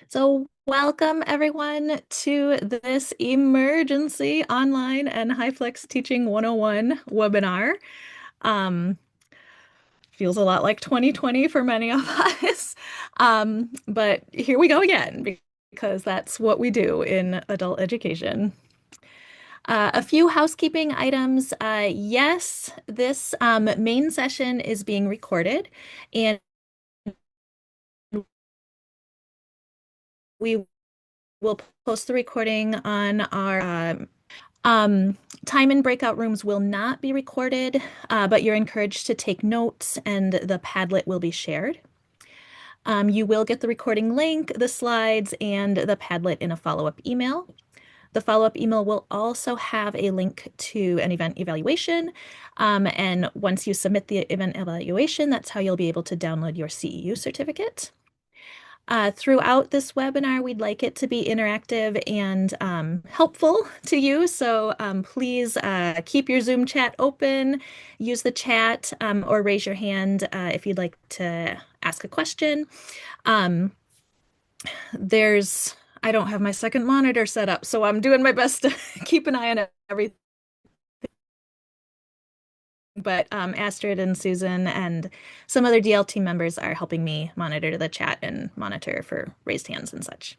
So, welcome everyone to this emergency online and Hyflex Teaching 101 webinar. Um, Feels a lot like 2020 for many of us. But here we go again because that's what we do in adult education. A few housekeeping items. Yes, this main session is being recorded, and we will post the recording on our time in breakout rooms will not be recorded, but you're encouraged to take notes and the Padlet will be shared. You will get the recording link, the slides, and the Padlet in a follow-up email. The follow-up email will also have a link to an event evaluation. And once you submit the event evaluation, that's how you'll be able to download your CEU certificate. Throughout this webinar, we'd like it to be interactive and helpful to you. So please keep your Zoom chat open, use the chat, or raise your hand if you'd like to ask a question. Um, I don't have my second monitor set up, so I'm doing my best to keep an eye on everything. But Astrid and Susan and some other DL team members are helping me monitor the chat and monitor for raised hands and such.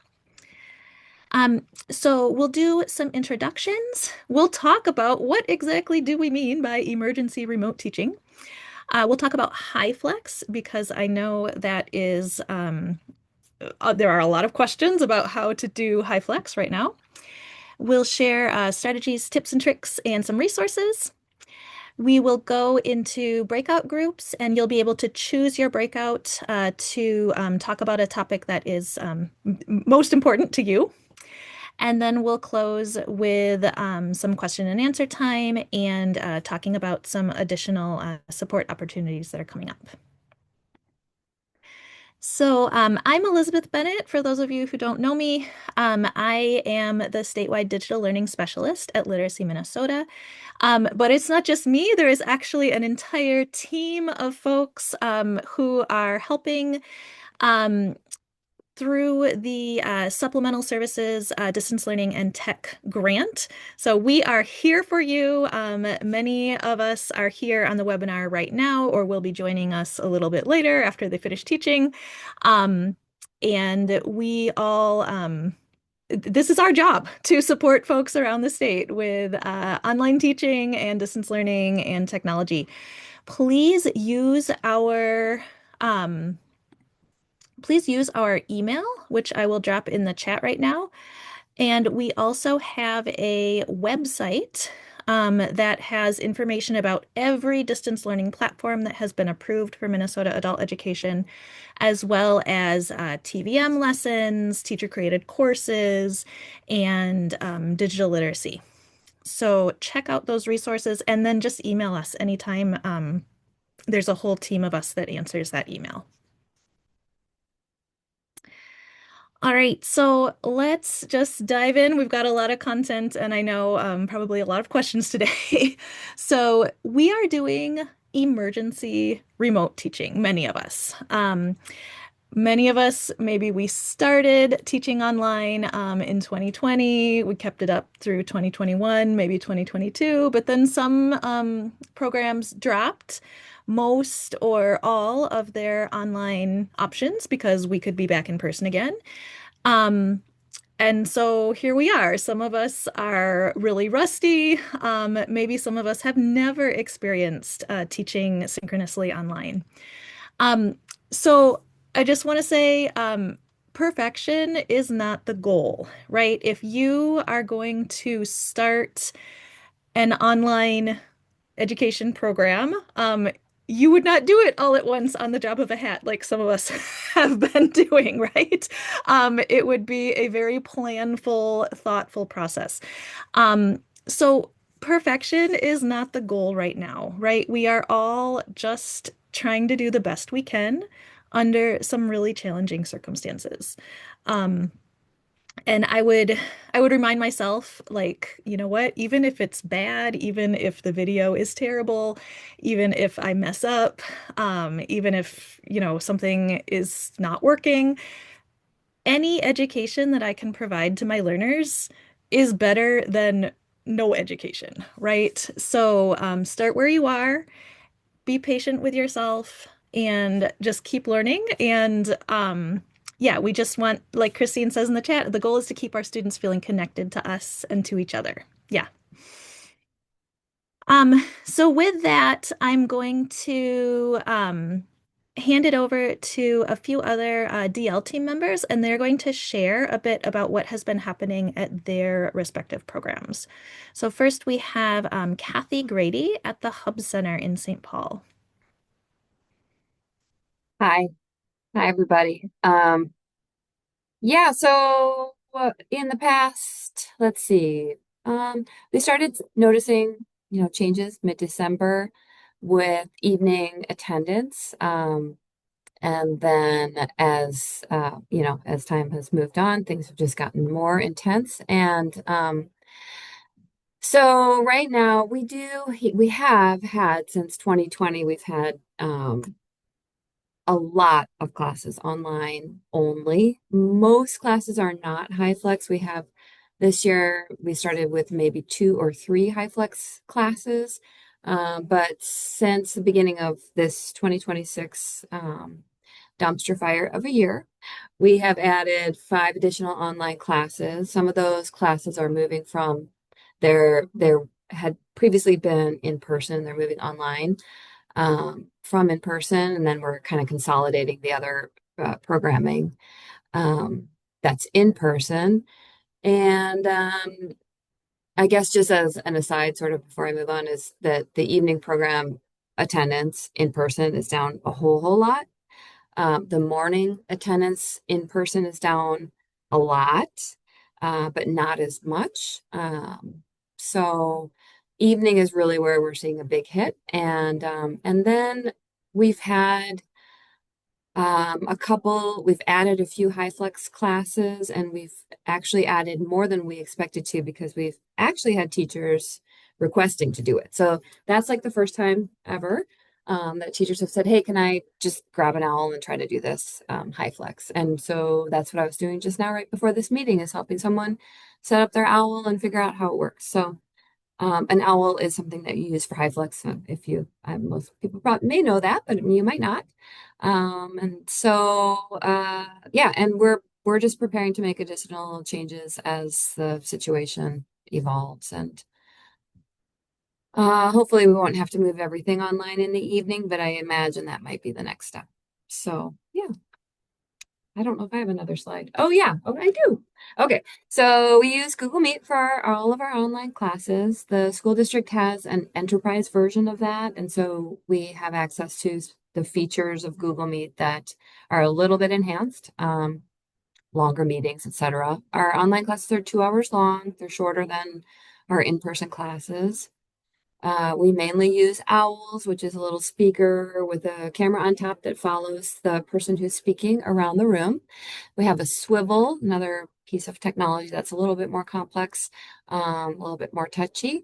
So we'll do some introductions. We'll talk about what exactly do we mean by emergency remote teaching. We'll talk about Hyflex because I know that is there are a lot of questions about how to do Hyflex right now. We'll share strategies, tips, and tricks, and some resources. We will go into breakout groups, and you'll be able to choose your breakout to talk about a topic that is most important to you. And then we'll close with some question and answer time and talking about some additional support opportunities that are coming up. So I'm Elizabeth Bennett. For those of you who don't know me, I am the statewide digital learning specialist at Literacy Minnesota. But it's not just me. There is actually an entire team of folks who are helping through the Supplemental Services Distance Learning and Tech Grant. So we are here for you. Many of us are here on the webinar right now or will be joining us a little bit later after they finish teaching. And we all, this is our job to support folks around the state with online teaching and distance learning and technology. Please use our email, which I will drop in the chat right now. And we also have a website that has information about every distance learning platform that has been approved for Minnesota adult education, as well as TVM lessons, teacher-created courses, and digital literacy. So check out those resources and then just email us anytime. There's a whole team of us that answers that email. All right, so let's just dive in. We've got a lot of content and I know probably a lot of questions today. So we are doing emergency remote teaching, many of us. Many of us, maybe we started teaching online in 2020. We kept it up through 2021, maybe 2022, but then some programs dropped most or all of their online options because we could be back in person again. And so here we are. Some of us are really rusty. Maybe some of us have never experienced teaching synchronously online. So I just want to say perfection is not the goal, right? If you are going to start an online education program, you would not do it all at once on the drop of a hat like some of us have been doing, right? It would be a very planful, thoughtful process. So perfection is not the goal right now, right? We are all just trying to do the best we can under some really challenging circumstances. And I would remind myself, like, you know what, even if it's bad, even if the video is terrible, even if I mess up, even if, something is not working, any education that I can provide to my learners is better than no education, right? So start where you are, be patient with yourself, and just keep learning. And yeah, we just want, like Christine says in the chat, the goal is to keep our students feeling connected to us and to each other. Yeah. So with that, I'm going to hand it over to a few other DL team members, and they're going to share a bit about what has been happening at their respective programs. So first we have Kathy Grady at the Hub Center in St. Paul. Hi, hi everybody. Yeah, so in the past, let's see. We started noticing, changes mid-December with evening attendance. And then as time has moved on, things have just gotten more intense. And so right now we have had since 2020, we've had a lot of classes online only. Most classes are not Hyflex. We have this year, we started with maybe two or three Hyflex classes. But since the beginning of this 2026 dumpster fire of a year, we have added five additional online classes. Some of those classes are moving from their had previously been in person, they're moving online from in person, and then we're kind of consolidating the other programming um, that's in person. And I guess just as an aside, sort of before I move on, is that the evening program attendance in person is down a whole lot. The morning attendance in person is down a lot, but not as much. So evening is really where we're seeing a big hit, and then we've had we've added a few HyFlex classes, and we've actually added more than we expected to because we've actually had teachers requesting to do it. So that's like the first time ever that teachers have said, "Hey, can I just grab an owl and try to do this HyFlex?" And so that's what I was doing just now, right before this meeting, is helping someone set up their owl and figure out how it works. So an owl is something that you use for HyFlex. If you, most people probably may know that, but you might not. And so, yeah, and we're just preparing to make additional changes as the situation evolves, and hopefully we won't have to move everything online in the evening, but I imagine that might be the next step. So, yeah. I don't know if I have another slide. Oh, yeah. Oh, I do. Okay. So we use Google Meet for all of our online classes. The school district has an enterprise version of that. And so we have access to the features of Google Meet that are a little bit enhanced, longer meetings, etc. Our online classes are 2 hours long. They're shorter than our in-person classes. We mainly use owls, which is a little speaker with a camera on top that follows the person who's speaking around the room. We have a swivel, another piece of technology that's a little bit more complex, a little bit more touchy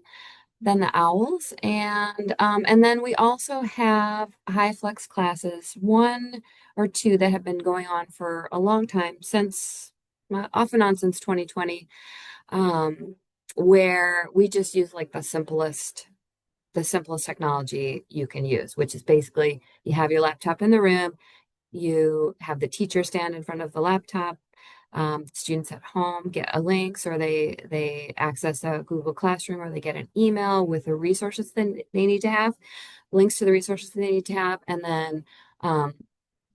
than the owls. And then we also have high flex classes, one or two that have been going on for a long time, since off and on since 2020, where we just use like the simplest technology you can use, which is basically you have your laptop in the room, you have the teacher stand in front of the laptop. Students at home get a link, or they access a Google Classroom, or they get an email with the resources they need to have, links to the resources they need to have, and then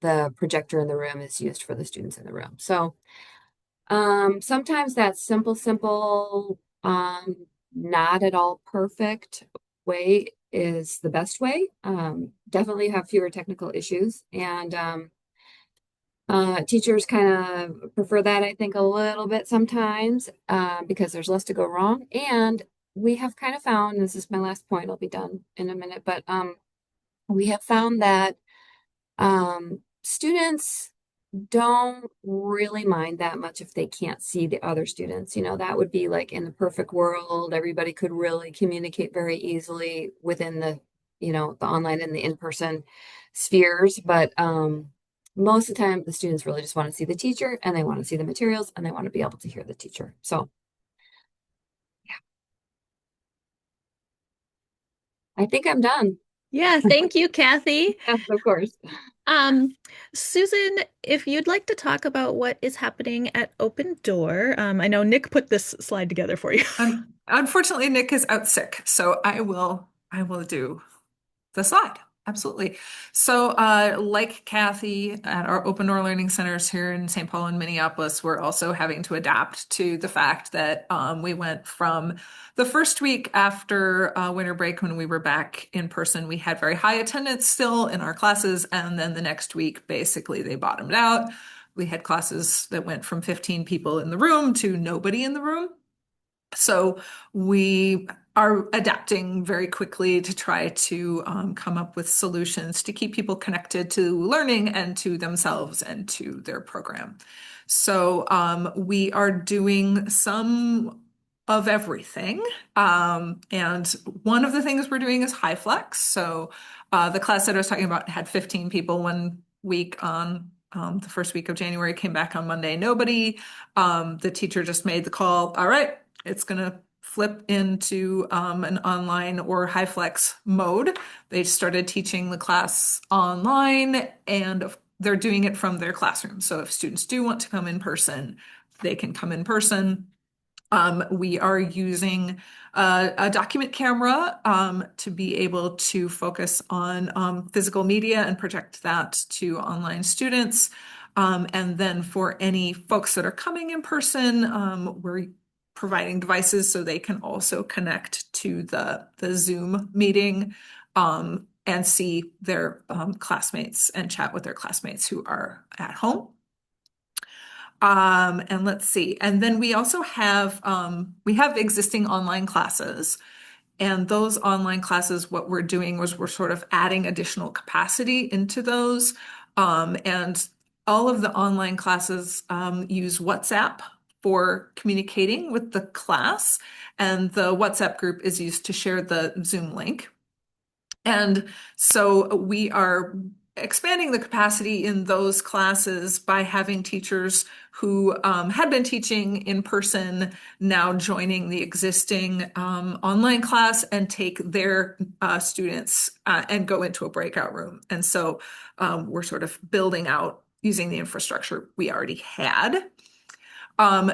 the projector in the room is used for the students in the room. So sometimes that simple, not at all perfect way is the best way. Definitely have fewer technical issues, and teachers kind of prefer that, I think, a little bit sometimes because there's less to go wrong. And we have kind of found, this is my last point, I'll be done in a minute, but we have found that students don't really mind that much if they can't see the other students. That would be like in the perfect world, everybody could really communicate very easily within the online and the in-person spheres. But Most of the time, the students really just want to see the teacher and they want to see the materials and they want to be able to hear the teacher. So I think I'm done. Yeah, thank you, Kathy. Yes, of course. Um, Susan, if you'd like to talk about what is happening at Open Door, I know Nick put this slide together for you. Unfortunately, Nick is out sick, so I will do the slide. Absolutely. So, like Kathy at our Open Door Learning Centers here in St. Paul and Minneapolis, we're also having to adapt to the fact that we went from the first week after winter break when we were back in person, we had very high attendance still in our classes, and then the next week, basically, they bottomed out. We had classes that went from 15 people in the room to nobody in the room. So we are adapting very quickly to try to come up with solutions to keep people connected to learning and to themselves and to their program. So we are doing some of everything. And one of the things we're doing is Hyflex. So the class that I was talking about had 15 people one week on the first week of January, came back on Monday, nobody. The teacher just made the call. All right, it's going to flip into an online or Hyflex mode. They started teaching the class online and they're doing it from their classroom. So if students do want to come in person, they can come in person. We are using a document camera to be able to focus on physical media and project that to online students. And then for any folks that are coming in person, we're providing devices so they can also connect to the Zoom meeting and see their classmates and chat with their classmates who are at home. And let's see. And then we have existing online classes. And those online classes, what we're doing was we're sort of adding additional capacity into those. And all of the online classes use WhatsApp for communicating with the class. And the WhatsApp group is used to share the Zoom link. And so we are expanding the capacity in those classes by having teachers who had been teaching in person now joining the existing online class and take their students and go into a breakout room. And so we're sort of building out using the infrastructure we already had.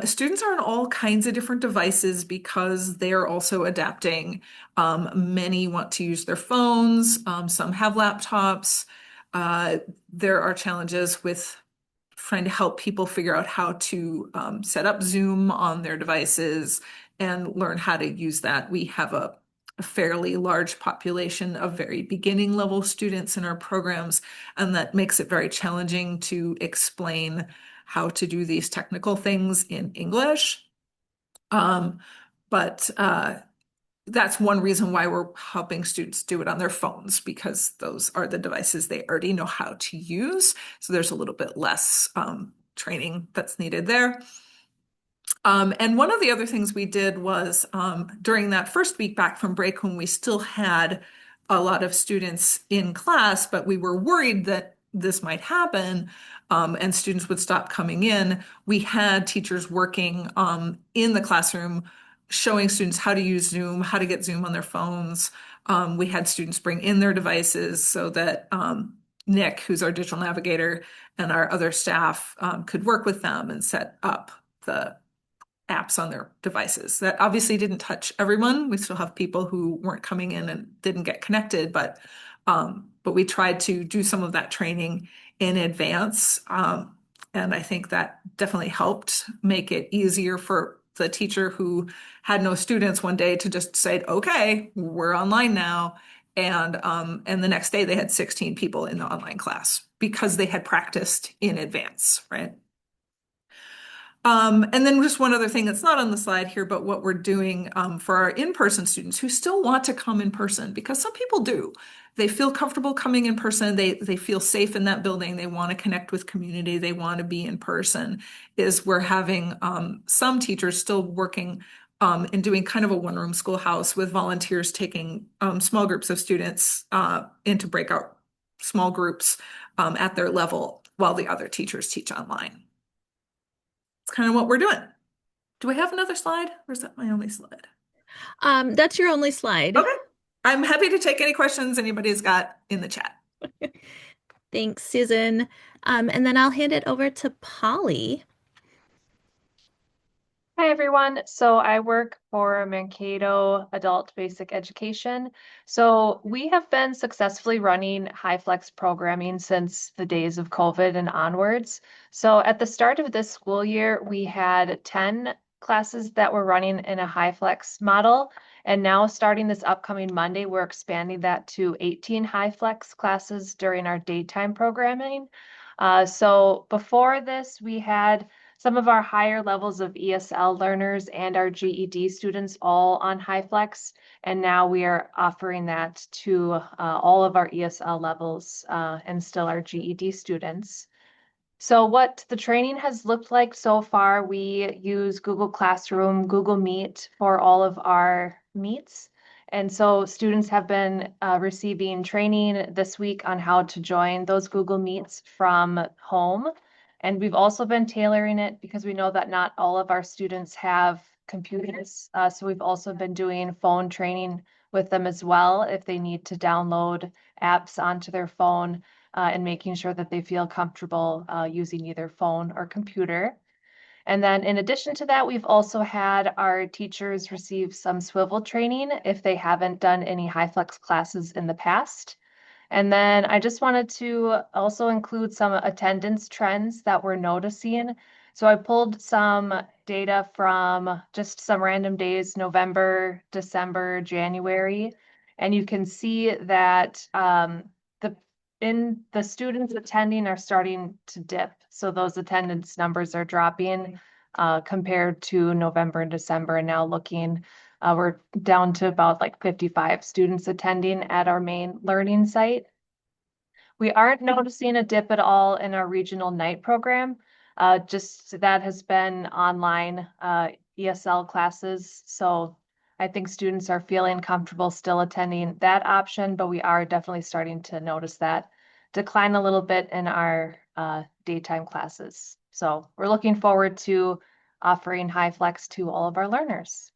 Students are on all kinds of different devices because they're also adapting. Many want to use their phones, some have laptops. There are challenges with trying to help people figure out how to set up Zoom on their devices and learn how to use that. We have a fairly large population of very beginning level students in our programs, and that makes it very challenging to explain how to do these technical things in English. But that's one reason why we're helping students do it on their phones, because those are the devices they already know how to use. So there's a little bit less training that's needed there. And one of the other things we did was during that first week back from break, when we still had a lot of students in class, but we were worried that this might happen and students would stop coming in, we had teachers working in the classroom showing students how to use Zoom, how to get Zoom on their phones. We had students bring in their devices so that Nick, who's our digital navigator, and our other staff could work with them and set up the apps on their devices. That obviously didn't touch everyone. We still have people who weren't coming in and didn't get connected, but we tried to do some of that training in advance. And I think that definitely helped make it easier for the teacher who had no students one day to just say, okay, we're online now. And the next day they had 16 people in the online class because they had practiced in advance, right? And then just one other thing that's not on the slide here, but what we're doing for our in-person students who still want to come in person, because some people do. They feel comfortable coming in person. They feel safe in that building. They want to connect with community. They want to be in person. Is we're having some teachers still working and doing kind of a one-room schoolhouse with volunteers taking small groups of students into breakout small groups at their level while the other teachers teach online. It's kind of what we're doing. Do we have another slide or is that my only slide? That's your only slide. Okay. I'm happy to take any questions anybody's got in the chat. Thanks, Susan. And then I'll hand it over to Polly. Hi, everyone. So I work for Mankato Adult Basic Education. So we have been successfully running Hyflex programming since the days of COVID and onwards. So at the start of this school year, we had 10 classes that were running in a Hyflex model. And now starting this upcoming Monday, we're expanding that to 18 Hyflex classes during our daytime programming. So before this, we had some of our higher levels of ESL learners and our GED students all on Hyflex, and now we are offering that to all of our ESL levels and still our GED students. So what the training has looked like so far, we use Google Classroom, Google Meet for all of our meets. And so students have been receiving training this week on how to join those Google Meets from home. And we've also been tailoring it because we know that not all of our students have computers. So we've also been doing phone training with them as well if they need to download apps onto their phone and making sure that they feel comfortable using either phone or computer. And then in addition to that, we've also had our teachers receive some swivel training if they haven't done any Hyflex classes in the past. And then I just wanted to also include some attendance trends that we're noticing. So I pulled some data from just some random days, November, December, January, and you can see that the the students attending are starting to dip. So those attendance numbers are dropping compared to November and December. And now looking we're down to about like 55 students attending at our main learning site. We aren't noticing a dip at all in our regional night program. Just that has been online ESL classes. So I think students are feeling comfortable still attending that option, but we are definitely starting to notice that decline a little bit in our daytime classes. So we're looking forward to offering Hyflex to all of our learners.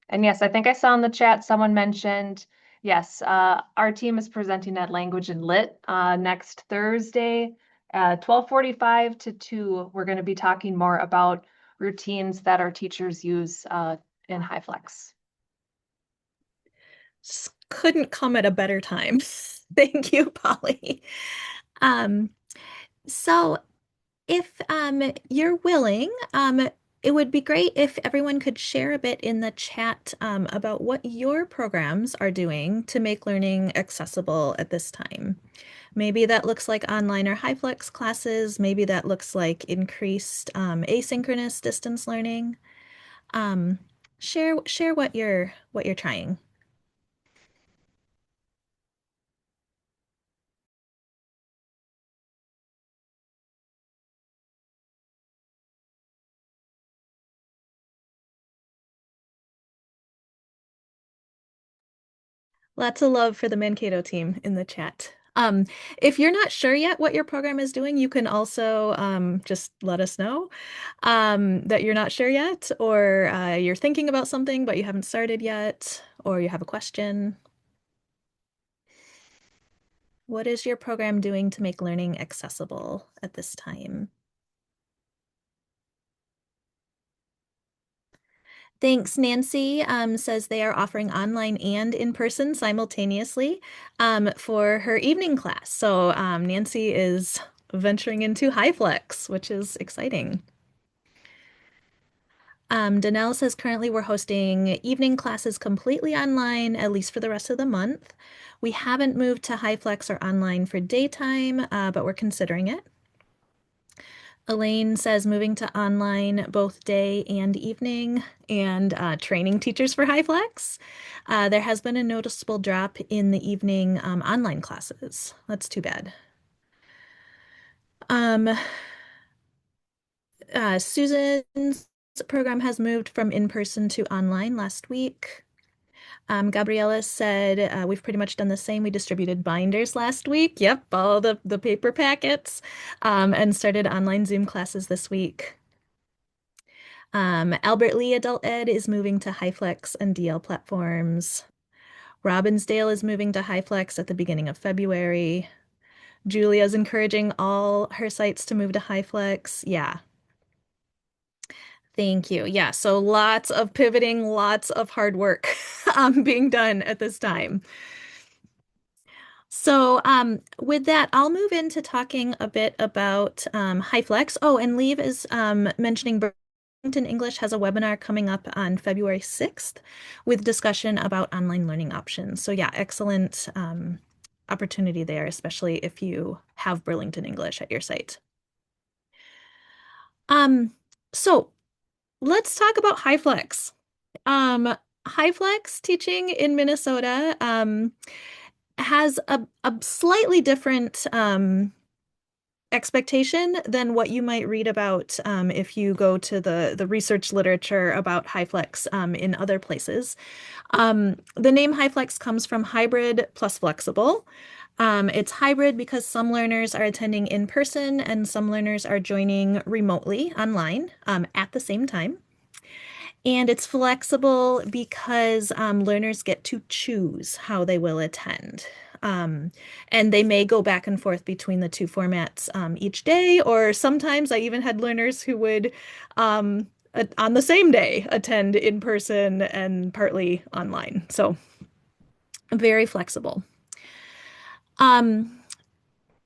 And yes, I think I saw in the chat someone mentioned, yes, our team is presenting at Language and Lit next Thursday, 12:45 to 2. We're going to be talking more about routines that our teachers use in Hyflex. Couldn't come at a better time. Thank you, Polly. Um, so if you're willing, it would be great if everyone could share a bit in the chat about what your programs are doing to make learning accessible at this time. Maybe that looks like online or Hyflex classes. Maybe that looks like increased asynchronous distance learning. Share what you're trying. Lots of love for the Mankato team in the chat. If you're not sure yet what your program is doing, you can also just let us know that you're not sure yet, or you're thinking about something but you haven't started yet, or you have a question. What is your program doing to make learning accessible at this time? Thanks. Nancy says they are offering online and in person simultaneously for her evening class. So Nancy is venturing into Hyflex, which is exciting. Danelle says currently we're hosting evening classes completely online, at least for the rest of the month. We haven't moved to Hyflex or online for daytime, but we're considering it. Elaine says moving to online both day and evening and training teachers for Hyflex. There has been a noticeable drop in the evening online classes. That's too bad. Susan's program has moved from in-person to online last week. Gabriella said, we've pretty much done the same. We distributed binders last week. Yep, all the paper packets, and started online Zoom classes this week. Albert Lee Adult Ed is moving to Hyflex and DL platforms. Robbinsdale is moving to Hyflex at the beginning of February. Julia's encouraging all her sites to move to Hyflex. Yeah. Thank you. Yeah, so lots of pivoting, lots of hard work being done at this time. So with that, I'll move into talking a bit about Hyflex. Oh, and Leave is mentioning Burlington English has a webinar coming up on February 6th with discussion about online learning options. So yeah, excellent opportunity there, especially if you have Burlington English at your site. So let's talk about Hyflex. Hyflex teaching in Minnesota has a slightly different expectation than what you might read about if you go to the research literature about Hyflex in other places. The name Hyflex comes from hybrid plus flexible. It's hybrid because some learners are attending in person and some learners are joining remotely online at the same time. And it's flexible because learners get to choose how they will attend. And they may go back and forth between the two formats each day, or sometimes I even had learners who would, on the same day, attend in person and partly online. So very flexible.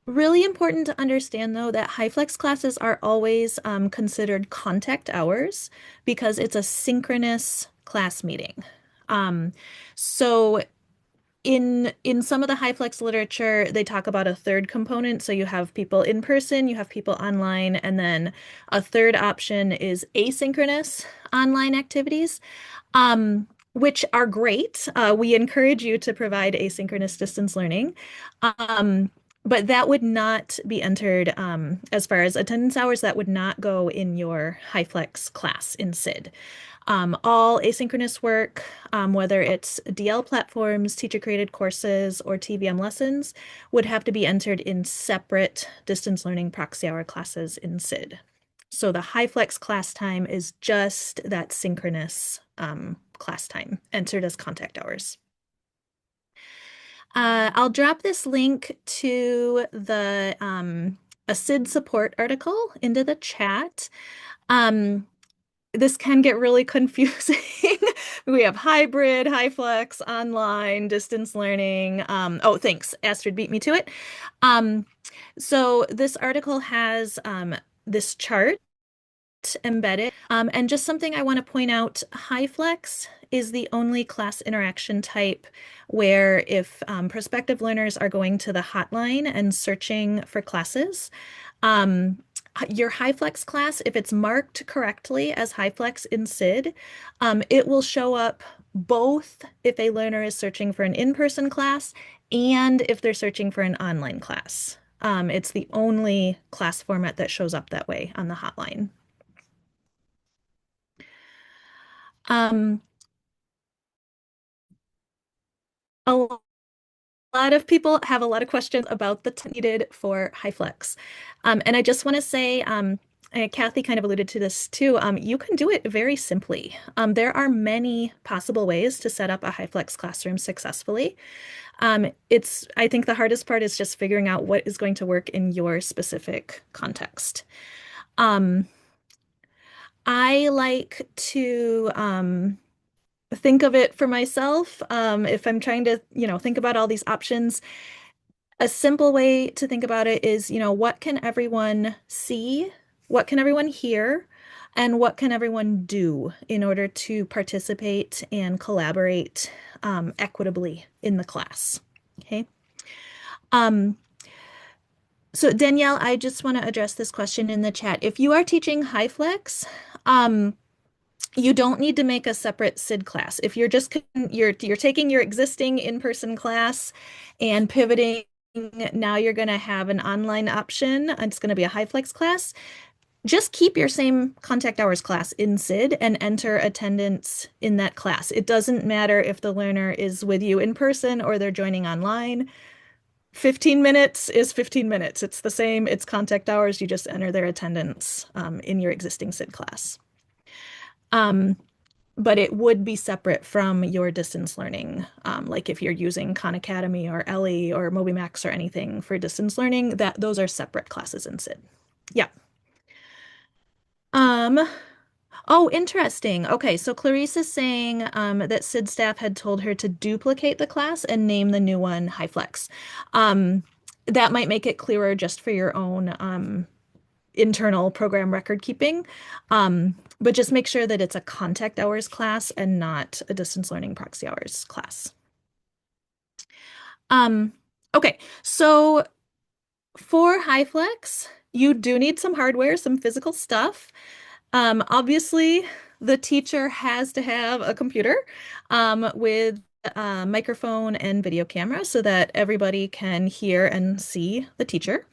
Really important to understand, though, that Hyflex classes are always considered contact hours because it's a synchronous class meeting. So in some of the Hyflex literature, they talk about a third component. So you have people in person, you have people online, and then a third option is asynchronous online activities, which are great. We encourage you to provide asynchronous distance learning. But that would not be entered as far as attendance hours, that would not go in your Hyflex class in SID. All asynchronous work, whether it's DL platforms, teacher-created courses, or TVM lessons, would have to be entered in separate distance learning proxy hour classes in SID. So the Hyflex class time is just that synchronous class time entered as contact hours. I'll drop this link to the a SID support article into the chat. This can get really confusing. We have hybrid, Hyflex, online, distance learning. Oh, thanks. Astrid beat me to it. So this article has this chart embedded. And just something I want to point out, Hyflex is the only class interaction type where if prospective learners are going to the hotline and searching for classes, your Hyflex class, if it's marked correctly as Hyflex in SID, it will show up both if a learner is searching for an in-person class and if they're searching for an online class. It's the only class format that shows up that way on the hotline. A lot of people have a lot of questions about the needed for Hyflex. And I just want to say, Kathy kind of alluded to this too, you can do it very simply. There are many possible ways to set up a Hyflex classroom successfully. I think the hardest part is just figuring out what is going to work in your specific context. I like to think of it for myself. If I'm trying to, think about all these options, a simple way to think about it is, what can everyone see? What can everyone hear? And what can everyone do in order to participate and collaborate equitably in the class? Okay. So Danielle, I just want to address this question in the chat. If you are teaching Hyflex, you don't need to make a separate SID class. If you're just you're taking your existing in-person class and pivoting, now you're going to have an online option. It's going to be a Hyflex class. just keep your same contact hours class in SID and enter attendance in that class. It doesn't matter if the learner is with you in person or they're joining online. 15 minutes is 15 minutes. It's the same. It's contact hours. You just enter their attendance in your existing SID class. But it would be separate from your distance learning. Like if you're using Khan Academy or Ellie or MobiMax or anything for distance learning, those are separate classes in SID. Yeah. Um, oh, interesting. Okay, so Clarice is saying that SID staff had told her to duplicate the class and name the new one Hyflex. That might make it clearer just for your own internal program record keeping. But just make sure that it's a contact hours class and not a distance learning proxy hours class. Okay, so for Hyflex, you do need some hardware, some physical stuff. Obviously, the teacher has to have a computer with a microphone and video camera so that everybody can hear and see the teacher.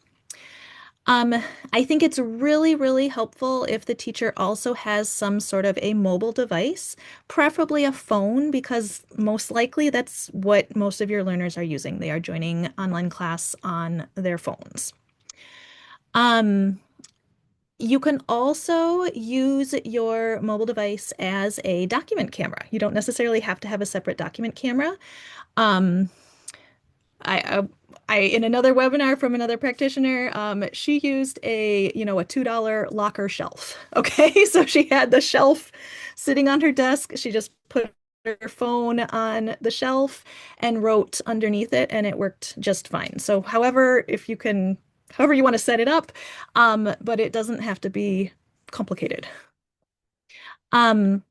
I think it's really, really helpful if the teacher also has some sort of a mobile device, preferably a phone, because most likely that's what most of your learners are using. They are joining online class on their phones. You can also use your mobile device as a document camera. You don't necessarily have to have a separate document camera. Um, I in another webinar from another practitioner, she used a $2 locker shelf. Okay, so she had the shelf sitting on her desk. She just put her phone on the shelf and wrote underneath it, and it worked just fine. So, however you want to set it up, but it doesn't have to be complicated. Um,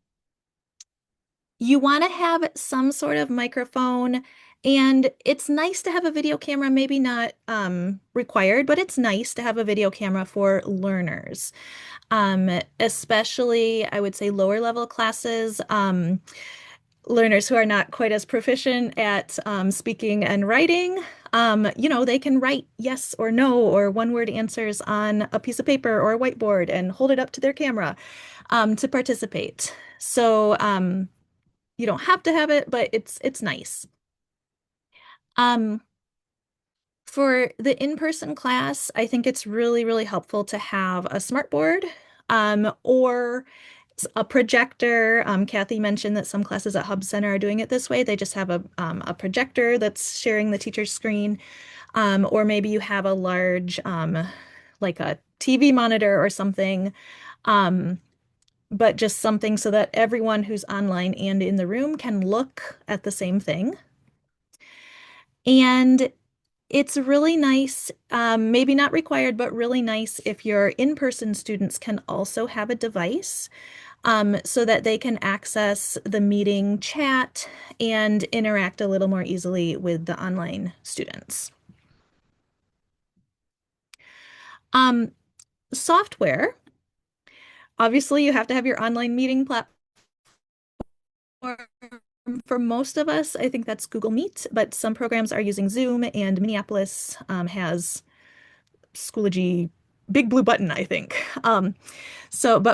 you want to have some sort of microphone, and it's nice to have a video camera, maybe not required, but it's nice to have a video camera for learners. Especially, I would say, lower level classes, learners who are not quite as proficient at speaking and writing. They can write yes or no or one-word answers on a piece of paper or a whiteboard and hold it up to their camera to participate. So you don't have to have it, but it's nice. Um, for the in-person class, I think it's really, really helpful to have a smartboard or a projector. Kathy mentioned that some classes at Hub Center are doing it this way. They just have a projector that's sharing the teacher's screen, or maybe you have a large, like a TV monitor or something, but just something so that everyone who's online and in the room can look at the same thing. And it's really nice, maybe not required, but really nice if your in-person students can also have a device so that they can access the meeting chat and interact a little more easily with the online students. Software, obviously you have to have your online meeting platform. For most of us, I think that's Google Meet, but some programs are using Zoom, and Minneapolis has Schoology big blue button, I think. But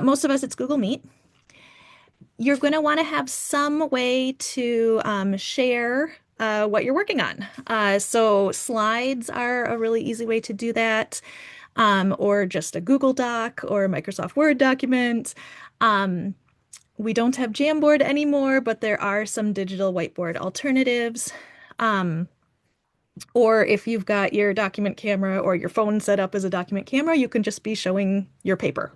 most of us, it's Google Meet. You're going to want to have some way to share what you're working on. So slides are a really easy way to do that, or just a Google Doc or a Microsoft Word document. We don't have Jamboard anymore, but there are some digital whiteboard alternatives. Or if you've got your document camera or your phone set up as a document camera, you can just be showing your paper.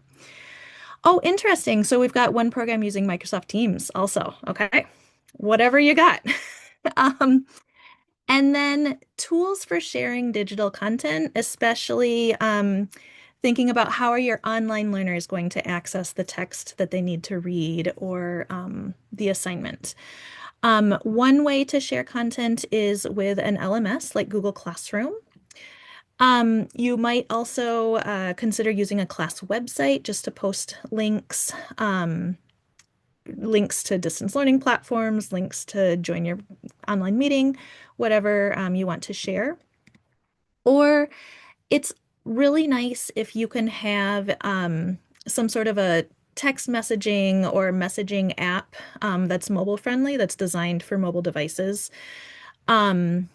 Oh, interesting. So we've got one program using Microsoft Teams also. Okay. Whatever you got. And then tools for sharing digital content, especially thinking about how are your online learners going to access the text that they need to read or the assignment. One way to share content is with an LMS like Google Classroom. You might also consider using a class website just to post links, links to distance learning platforms, links to join your online meeting, whatever you want to share. Or it's really nice if you can have some sort of a text messaging or messaging app that's mobile friendly, that's designed for mobile devices. Um,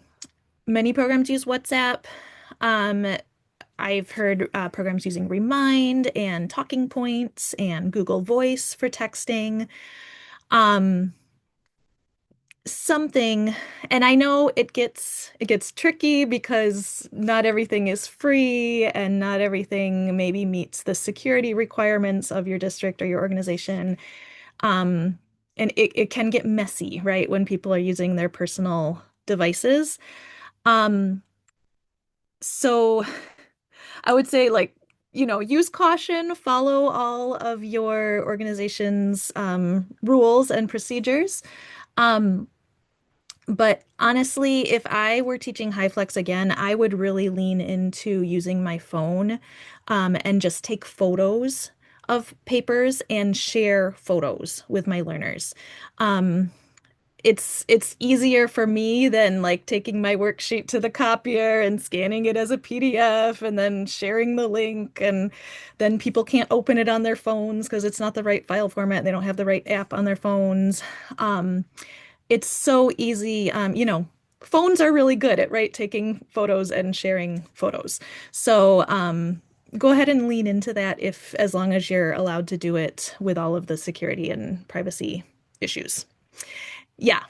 Many programs use WhatsApp. Um, I've heard programs using Remind and Talking Points and Google Voice for texting. Um, Something, and I know it gets tricky because not everything is free and not everything maybe meets the security requirements of your district or your organization. Um, and it can get messy, right, when people are using their personal devices. Um, so I would say, like, use caution, follow all of your organization's rules and procedures. Um, but honestly, if I were teaching Hyflex again, I would really lean into using my phone and just take photos of papers and share photos with my learners. Um, it's easier for me than like taking my worksheet to the copier and scanning it as a PDF and then sharing the link, and then people can't open it on their phones because it's not the right file format. They don't have the right app on their phones. Um, it's so easy. Phones are really good at, right, taking photos and sharing photos. So go ahead and lean into that, if as long as you're allowed to do it with all of the security and privacy issues. Yeah.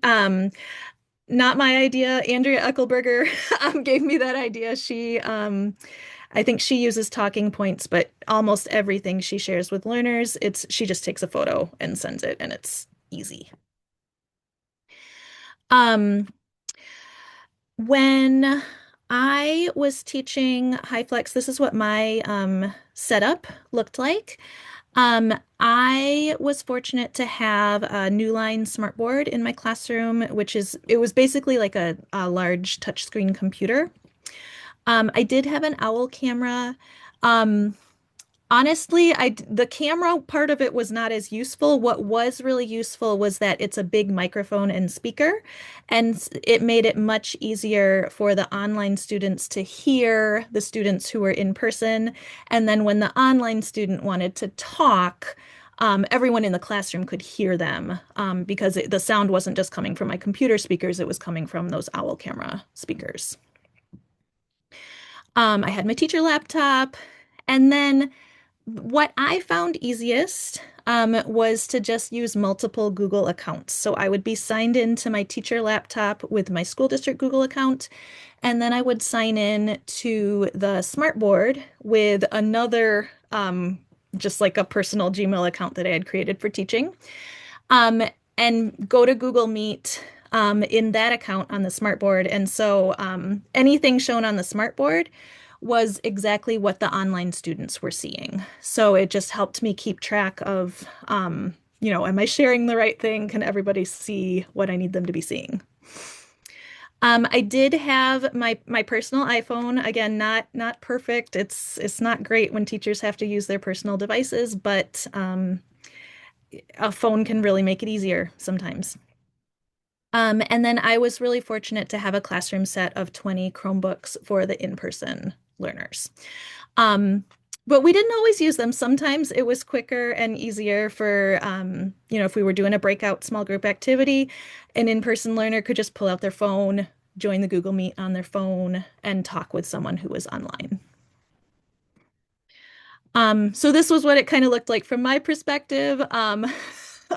Um, Not my idea. Andrea Eckelberger gave me that idea. I think she uses talking points, but almost everything she shares with learners, she just takes a photo and sends it, and it's easy. Um, when I was teaching Hyflex, this is what my setup looked like. I was fortunate to have a New Line smartboard in my classroom, it was basically like a large touchscreen computer. I did have an owl camera. Um, Honestly, the camera part of it was not as useful. What was really useful was that it's a big microphone and speaker, and it made it much easier for the online students to hear the students who were in person. And then when the online student wanted to talk, everyone in the classroom could hear them because the sound wasn't just coming from my computer speakers, it was coming from those owl camera speakers. I had my teacher laptop, and then what I found easiest was to just use multiple Google accounts. So I would be signed into my teacher laptop with my school district Google account, and then I would sign in to the smartboard with another, just like a personal Gmail account that I had created for teaching, um, and go to Google Meet in that account on the smartboard. And so anything shown on the smartboard was exactly what the online students were seeing. So it just helped me keep track of, am I sharing the right thing? Can everybody see what I need them to be seeing? I did have my personal iPhone. Again, not perfect. It's not great when teachers have to use their personal devices, but a phone can really make it easier sometimes. And then I was really fortunate to have a classroom set of 20 Chromebooks for the in-person learners. Um, but we didn't always use them. Sometimes it was quicker and easier for, if we were doing a breakout small group activity, an in-person learner could just pull out their phone, join the Google Meet on their phone, and talk with someone who was online. So this was what it kind of looked like from my perspective.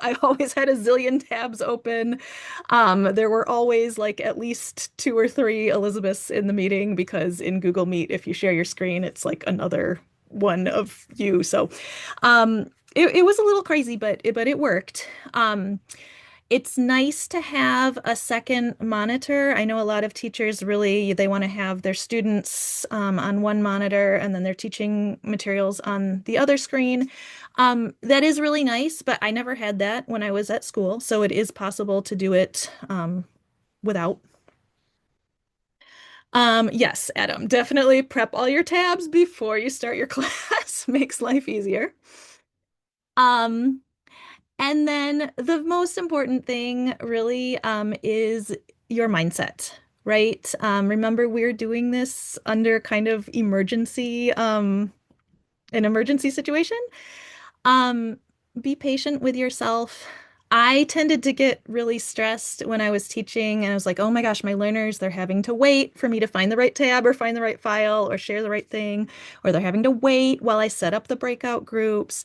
I always had a zillion tabs open. There were always like at least two or three Elizabeths in the meeting because in Google Meet, if you share your screen, it's like another one of you. So it was a little crazy, but it worked. It's nice to have a second monitor. I know a lot of teachers really, they want to have their students on one monitor and then their teaching materials on the other screen. That is really nice, but I never had that when I was at school, so it is possible to do it without. Yes, Adam, definitely prep all your tabs before you start your class. Makes life easier. Um, And then the most important thing really is your mindset, right? Remember, we're doing this under kind of an emergency situation. Um, be patient with yourself. I tended to get really stressed when I was teaching, and I was like, oh my gosh, my learners, they're having to wait for me to find the right tab or find the right file or share the right thing, or they're having to wait while I set up the breakout groups.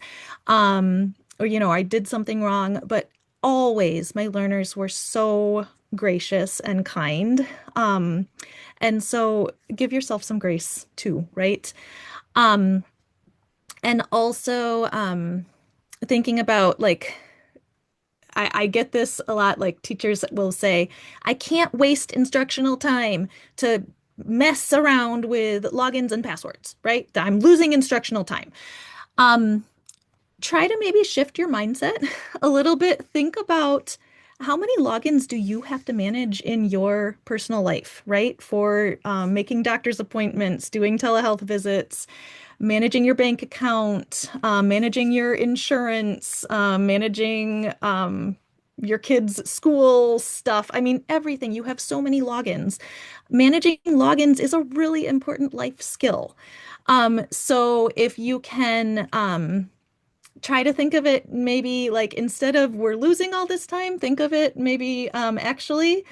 Or, I did something wrong, but always my learners were so gracious and kind. Um, and so give yourself some grace too, right? Um, and also, thinking about like I get this a lot, like teachers will say, I can't waste instructional time to mess around with logins and passwords, right? I'm losing instructional time. Um, Try to maybe shift your mindset a little bit. Think about how many logins do you have to manage in your personal life, right? For making doctor's appointments, doing telehealth visits, managing your bank account, managing your insurance, managing your kids' school stuff. I mean, everything. You have so many logins. Managing logins is a really important life skill. So if you can try to think of it maybe like instead of we're losing all this time, think of it maybe actually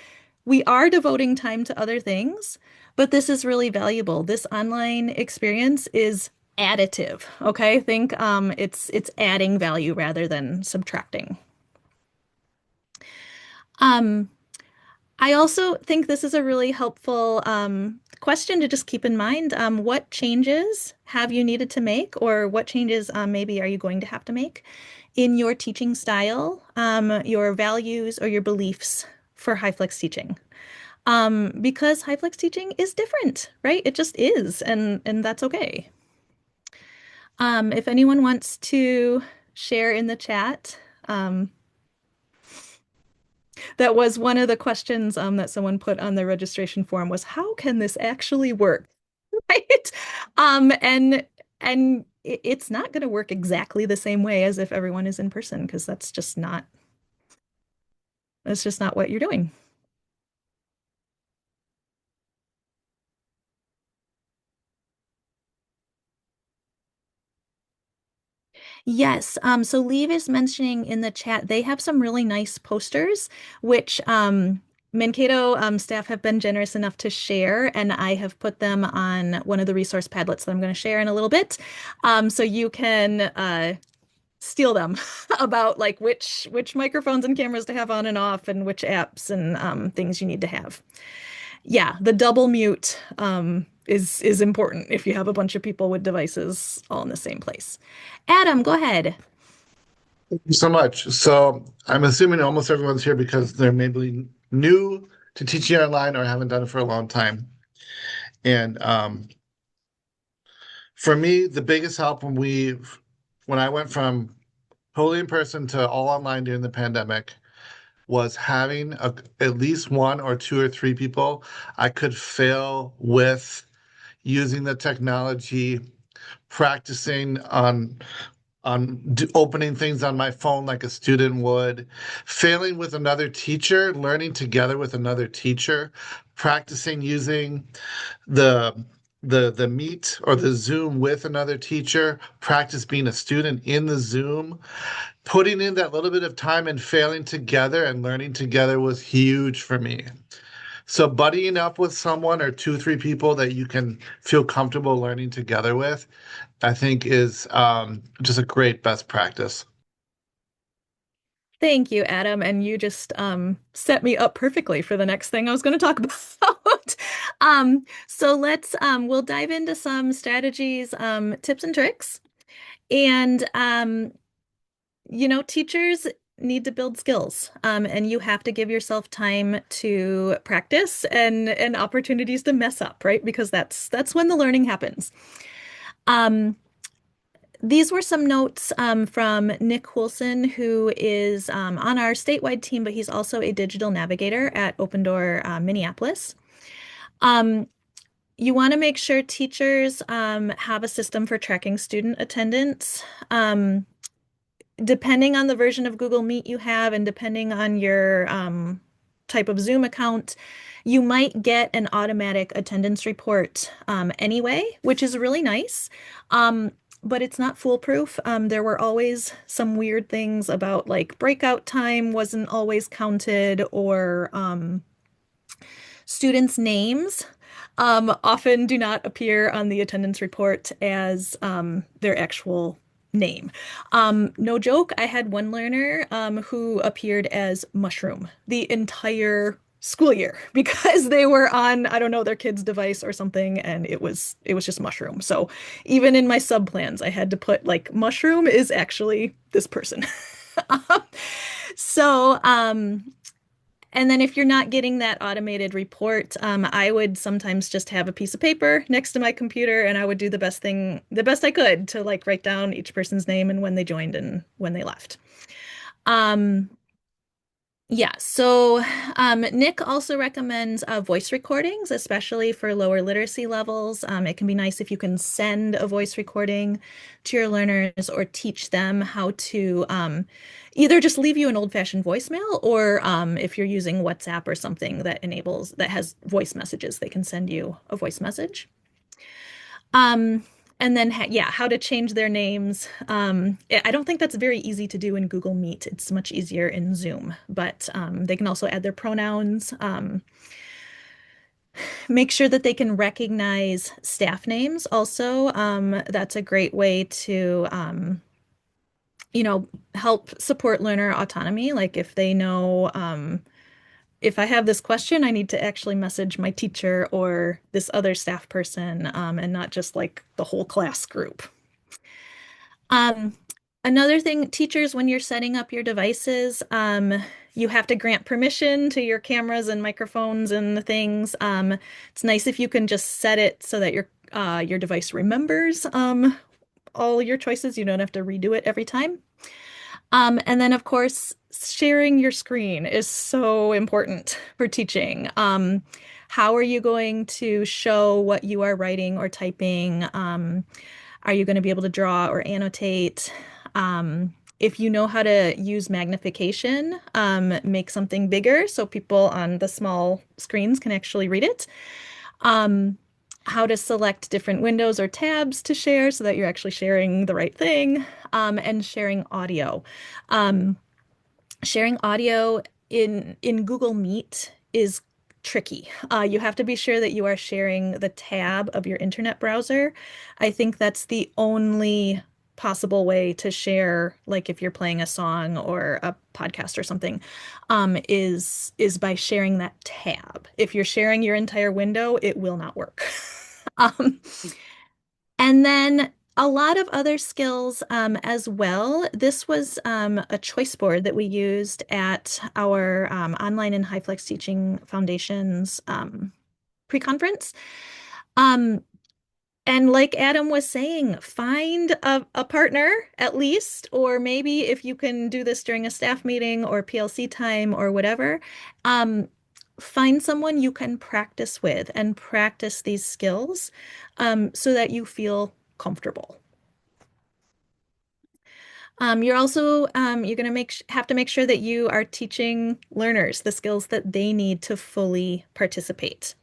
we are devoting time to other things, but this is really valuable. This online experience is additive, okay? Think it's adding value rather than subtracting. Um, I also think this is a really helpful question to just keep in mind. What changes have you needed to make, or what changes maybe are you going to have to make in your teaching style, your values, or your beliefs for Hyflex teaching? Because Hyflex teaching is different, right? It just is, and that's okay. If anyone wants to share in the chat, um, that was one of the questions that someone put on the registration form was, how can this actually work? Right? And it's not going to work exactly the same way as if everyone is in person, because that's just not what you're doing. Yes. So Leave is mentioning in the chat, they have some really nice posters, which Mankato staff have been generous enough to share, and I have put them on one of the resource Padlets that I'm going to share in a little bit. So you can steal them about like which microphones and cameras to have on and off and which apps and things you need to have. Yeah, the double mute is important if you have a bunch of people with devices all in the same place. Adam, go ahead. Thank you so much. So I'm assuming almost everyone's here because they're maybe new to teaching online or haven't done it for a long time. And for me, the biggest help when I went from totally in person to all online during the pandemic was having at least one or two or three people I could fail with using the technology, practicing on opening things on my phone like a student would, failing with another teacher, learning together with another teacher, practicing using the the Meet or the Zoom with another teacher, practice being a student in the Zoom, putting in that little bit of time and failing together and learning together was huge for me. So buddying up with someone or two, three people that you can feel comfortable learning together with, I think is just a great best practice. Thank you, Adam. And you just set me up perfectly for the next thing I was going to talk about. So we'll dive into some strategies, tips and tricks. And, teachers need to build skills, and you have to give yourself time to practice and opportunities to mess up, right? Because that's when the learning happens. Um, These were some notes from Nick Wilson, who is on our statewide team, but he's also a digital navigator at Open Door Minneapolis. Um, you want to make sure teachers have a system for tracking student attendance. Depending on the version of Google Meet you have and depending on your type of Zoom account, you might get an automatic attendance report anyway, which is really nice. But it's not foolproof. There were always some weird things about like breakout time wasn't always counted, or students' names often do not appear on the attendance report as their actual name. No joke, I had one learner who appeared as Mushroom the entire school year because they were on, I don't know, their kid's device or something, and it was just Mushroom. So even in my sub plans, I had to put like Mushroom is actually this person. So, and then if you're not getting that automated report, I would sometimes just have a piece of paper next to my computer, and I would do the best I could to like write down each person's name and when they joined and when they left. Um, yeah, so Nick also recommends voice recordings, especially for lower literacy levels. It can be nice if you can send a voice recording to your learners or teach them how to either just leave you an old-fashioned voicemail, or if you're using WhatsApp or something that has voice messages, they can send you a voice message. Um, and then, yeah, how to change their names. I don't think that's very easy to do in Google Meet. It's much easier in Zoom, but they can also add their pronouns. Make sure that they can recognize staff names also. That's a great way to, help support learner autonomy. Like if they know, if I have this question, I need to actually message my teacher or this other staff person, and not just like the whole class group. Um, Another thing, teachers, when you're setting up your devices, you have to grant permission to your cameras and microphones and the things. It's nice if you can just set it so that your device remembers all your choices. You don't have to redo it every time. And then, of course, sharing your screen is so important for teaching. How are you going to show what you are writing or typing? Are you going to be able to draw or annotate? If you know how to use magnification, make something bigger so people on the small screens can actually read it. How to select different windows or tabs to share so that you're actually sharing the right thing, and sharing audio. Um, Sharing audio in Google Meet is tricky. You have to be sure that you are sharing the tab of your internet browser. I think that's the only possible way to share, like if you're playing a song or a podcast or something, is by sharing that tab. If you're sharing your entire window, it will not work. Um, and then a lot of other skills as well. This was a choice board that we used at our Online and Hyflex Teaching Foundation's pre-conference. Um, and like Adam was saying, find a partner at least, or maybe if you can do this during a staff meeting or PLC time or whatever, find someone you can practice with and practice these skills so that you feel comfortable. You're going to have to make sure that you are teaching learners the skills that they need to fully participate.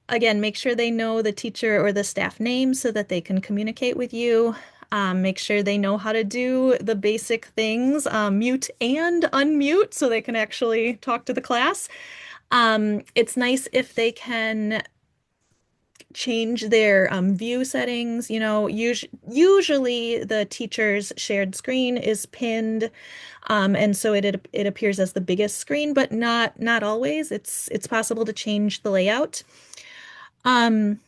Again, make sure they know the teacher or the staff name so that they can communicate with you. Make sure they know how to do the basic things, mute and unmute so they can actually talk to the class. It's nice if they can change their view settings. Usually the teacher's shared screen is pinned, and so it appears as the biggest screen, but not always. It's possible to change the layout. And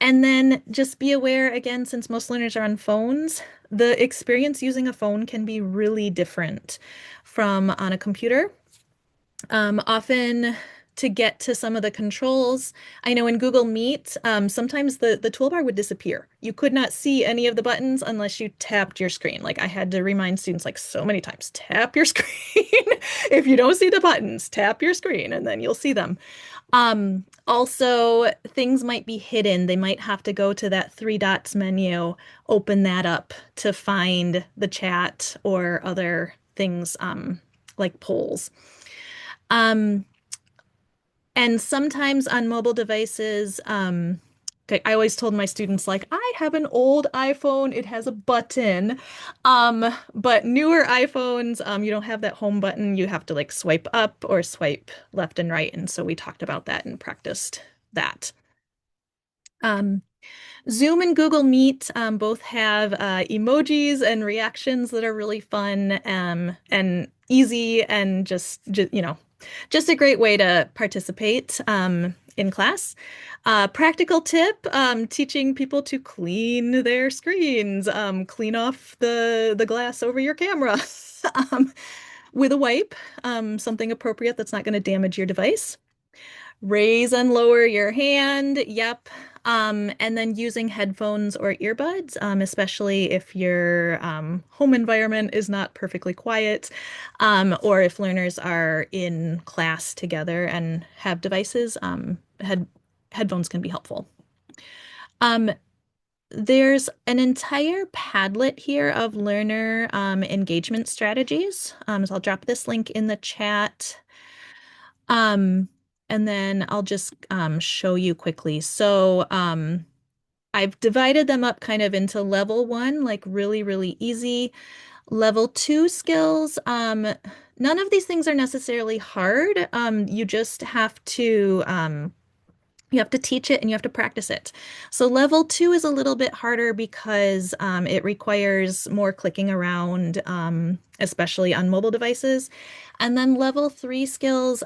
then just be aware, again, since most learners are on phones, the experience using a phone can be really different from on a computer. Often to get to some of the controls, I know in Google Meet, sometimes the toolbar would disappear. You could not see any of the buttons unless you tapped your screen. Like I had to remind students like so many times, tap your screen. If you don't see the buttons, tap your screen and then you'll see them. Also, things might be hidden. They might have to go to that three dots menu, open that up to find the chat or other things like polls. Um, and sometimes on mobile devices, okay, I always told my students, like, I have an old iPhone, it has a button. But newer iPhones, you don't have that home button. You have to like swipe up or swipe left and right. And so we talked about that and practiced that. Um, Zoom and Google Meet both have emojis and reactions that are really fun and easy and just a great way to participate in class. Practical tip, teaching people to clean their screens, clean off the glass over your camera um, with a wipe, something appropriate that's not going to damage your device. Raise and lower your hand. Yep. And then using headphones or earbuds, especially if your home environment is not perfectly quiet, or if learners are in class together and have devices, headphones can be helpful. Um, there's an entire Padlet here of learner engagement strategies. So I'll drop this link in the chat. Um, and then I'll just show you quickly. So I've divided them up kind of into level one, like really, really easy. Level two skills, none of these things are necessarily hard. You just have to you have to teach it and you have to practice it. So level two is a little bit harder because it requires more clicking around, especially on mobile devices. And then level three skills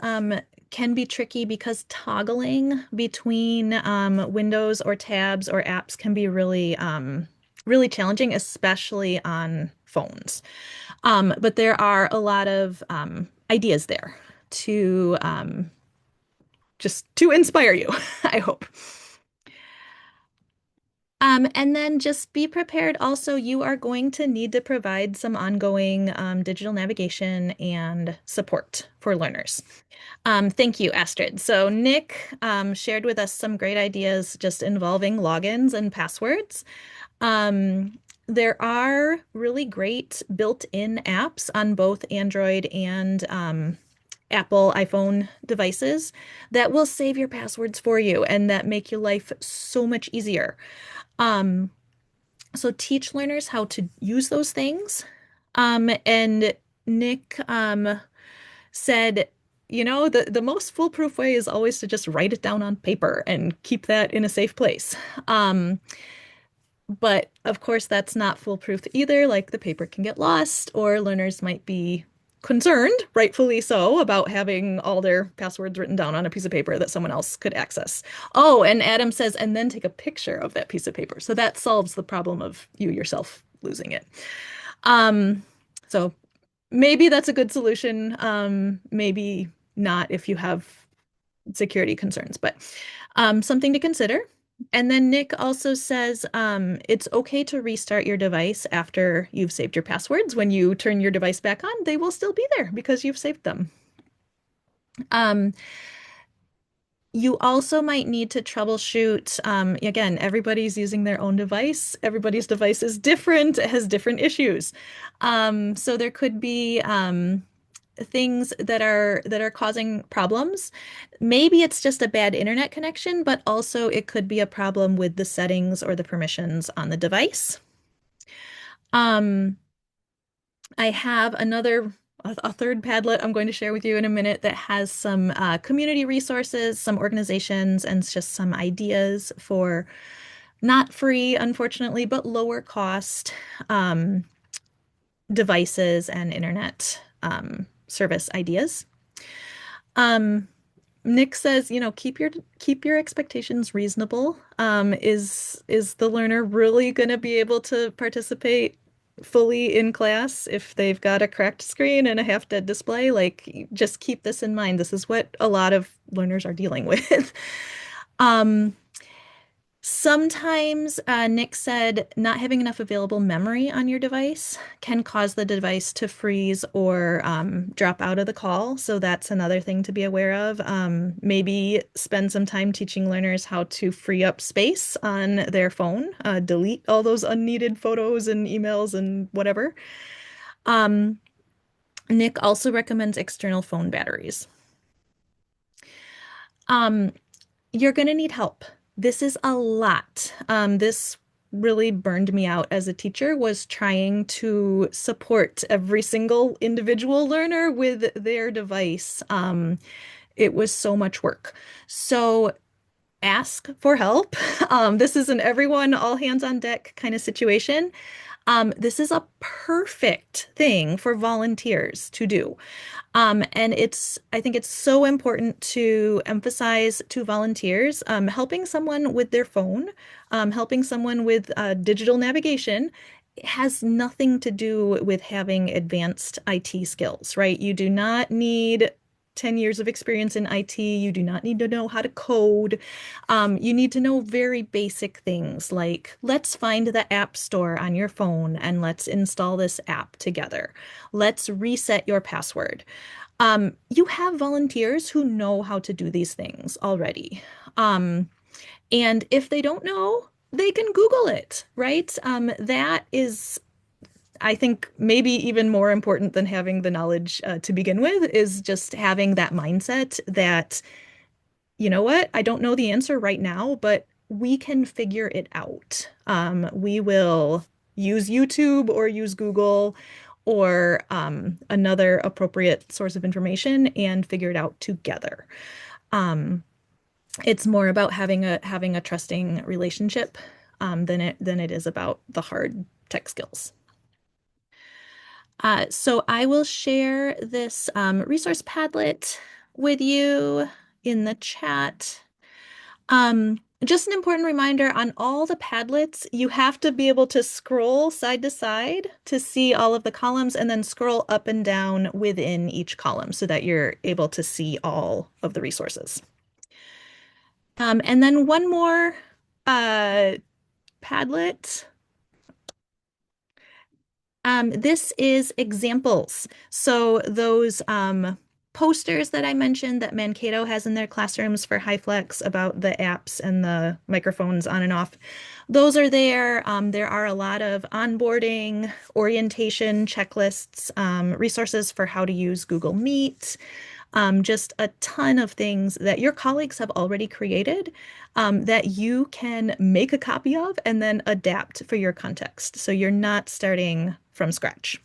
can be tricky because toggling between windows or tabs or apps can be really challenging, especially on phones. But there are a lot of ideas there to just to inspire you, I hope. And then just be prepared. Also, you are going to need to provide some ongoing digital navigation and support for learners. Thank you, Astrid. So Nick shared with us some great ideas just involving logins and passwords. There are really great built-in apps on both Android and Apple iPhone devices that will save your passwords for you and that make your life so much easier. Um, so teach learners how to use those things. And Nick said, the most foolproof way is always to just write it down on paper and keep that in a safe place. But of course, that's not foolproof either. Like the paper can get lost, or learners might be concerned, rightfully so, about having all their passwords written down on a piece of paper that someone else could access. Oh, and Adam says, and then take a picture of that piece of paper. So that solves the problem of you yourself losing it. So maybe that's a good solution. Maybe not if you have security concerns, but something to consider. And then Nick also says it's okay to restart your device after you've saved your passwords. When you turn your device back on, they will still be there because you've saved them. You also might need to troubleshoot. Again, everybody's using their own device. Everybody's device is different, it has different issues. So there could be things that are causing problems. Maybe it's just a bad internet connection, but also it could be a problem with the settings or the permissions on the device. I have a third Padlet I'm going to share with you in a minute that has some community resources, some organizations, and just some ideas for not free, unfortunately, but lower cost devices and internet service ideas. Nick says, keep your expectations reasonable. Is the learner really going to be able to participate fully in class if they've got a cracked screen and a half-dead display? Like, just keep this in mind. This is what a lot of learners are dealing with. Sometimes Nick said not having enough available memory on your device can cause the device to freeze or drop out of the call. So that's another thing to be aware of. Maybe spend some time teaching learners how to free up space on their phone, delete all those unneeded photos and emails and whatever. Nick also recommends external phone batteries. Um, you're going to need help. This is a lot. This really burned me out as a teacher was trying to support every single individual learner with their device. It was so much work. So ask for help. This is an everyone, all hands on deck kind of situation. This is a perfect thing for volunteers to do. And I think it's so important to emphasize to volunteers, helping someone with their phone, helping someone with digital navigation has nothing to do with having advanced IT skills, right? You do not need 10 years of experience in IT. You do not need to know how to code. You need to know very basic things like let's find the app store on your phone and let's install this app together. Let's reset your password. You have volunteers who know how to do these things already. Um, and if they don't know, they can Google it, right? That is, I think, maybe even more important than having the knowledge to begin with, is just having that mindset that, you know what, I don't know the answer right now, but we can figure it out. We will use YouTube or use Google or another appropriate source of information and figure it out together. Um, it's more about having a trusting relationship than it is about the hard tech skills. So I will share this resource Padlet with you in the chat. Just an important reminder on all the Padlets, you have to be able to scroll side to side to see all of the columns and then scroll up and down within each column so that you're able to see all of the resources. And then one more Padlet. This is examples. So those posters that I mentioned that Mankato has in their classrooms for Hyflex about the apps and the microphones on and off, those are there. There are a lot of onboarding, orientation checklists, resources for how to use Google Meet, just a ton of things that your colleagues have already created that you can make a copy of and then adapt for your context. So you're not starting from scratch.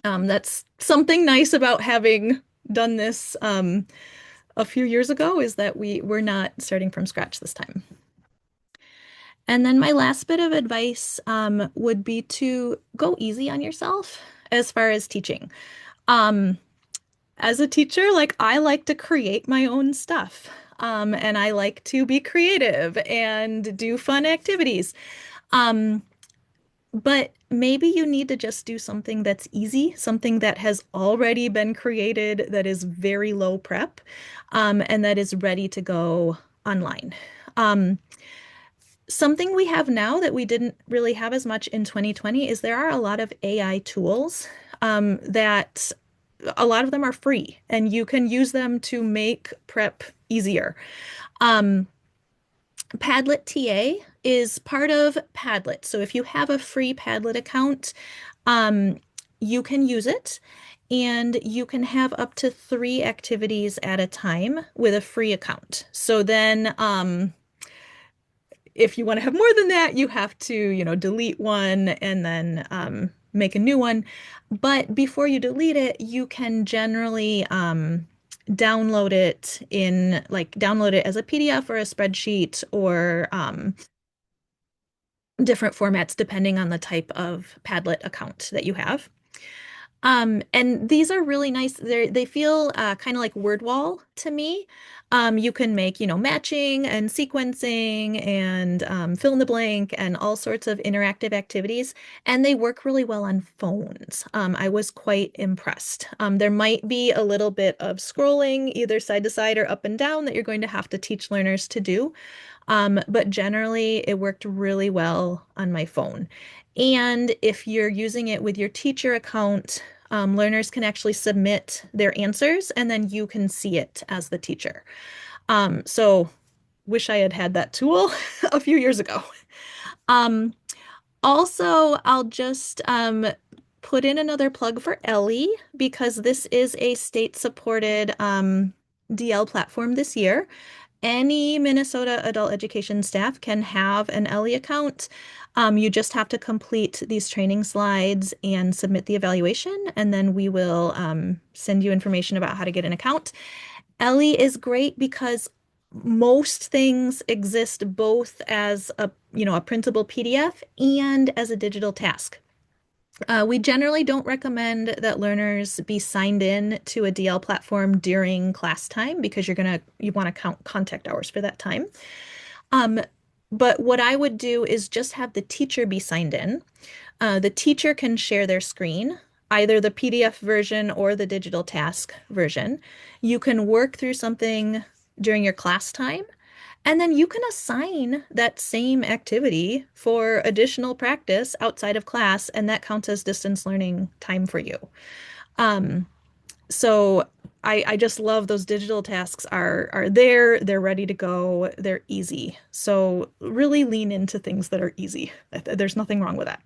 That's something nice about having done this a few years ago is that we're not starting from scratch this time. And then my last bit of advice would be to go easy on yourself as far as teaching. As a teacher, like I like to create my own stuff. And I like to be creative and do fun activities. But maybe you need to just do something that's easy, something that has already been created, that is very low prep, and that is ready to go online. Something we have now that we didn't really have as much in 2020 is there are a lot of AI tools that a lot of them are free and you can use them to make prep easier. Padlet TA is part of Padlet. So if you have a free Padlet account, you can use it and you can have up to 3 activities at a time with a free account. So then if you want to have more than that, you have to, delete one and then make a new one. But before you delete it, you can generally download it as a PDF or a spreadsheet or different formats depending on the type of Padlet account that you have. And these are really nice. They feel kind of like word wall to me. You can make, matching and sequencing and fill in the blank and all sorts of interactive activities. And they work really well on phones. I was quite impressed. There might be a little bit of scrolling either side to side or up and down that you're going to have to teach learners to do. But generally, it worked really well on my phone. And if you're using it with your teacher account, learners can actually submit their answers and then you can see it as the teacher. So wish I had had that tool a few years ago. Also, I'll just put in another plug for Ellie because this is a state-supported DL platform this year. Any Minnesota adult education staff can have an Ellie account. You just have to complete these training slides and submit the evaluation, and then we will send you information about how to get an account. Ellie is great because most things exist both as a printable PDF and as a digital task. We generally don't recommend that learners be signed in to a DL platform during class time because you want to count contact hours for that time. Um, but what I would do is just have the teacher be signed in. The teacher can share their screen, either the PDF version or the digital task version. You can work through something during your class time, and then you can assign that same activity for additional practice outside of class, and that counts as distance learning time for you. Um, so I just love those digital tasks are there, they're ready to go, they're easy. So really lean into things that are easy. There's nothing wrong with that.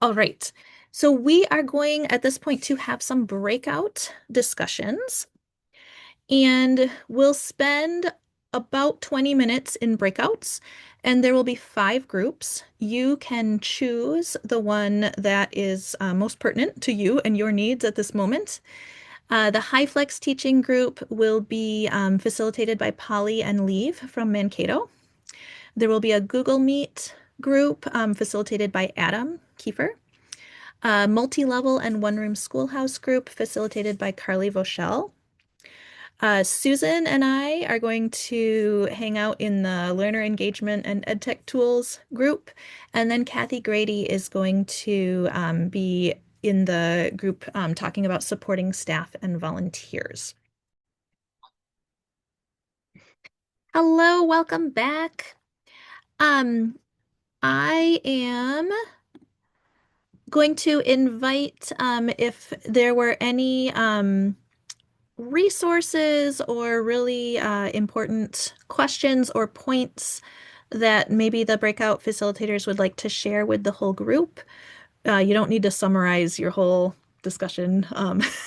All right. So we are going at this point to have some breakout discussions, and we'll spend about 20 minutes in breakouts, and there will be 5 groups. You can choose the one that is most pertinent to you and your needs at this moment. The Hyflex teaching group will be facilitated by Polly and Leave from Mankato. There will be a Google Meet group facilitated by Adam Kiefer. A multi-level and one-room schoolhouse group facilitated by Carly Voschel. Susan and I are going to hang out in the Learner Engagement and EdTech Tools group, and then Kathy Grady is going to be in the group talking about supporting staff and volunteers. Hello, welcome back. I am going to invite if there were any resources or really important questions or points that maybe the breakout facilitators would like to share with the whole group. You don't need to summarize your whole discussion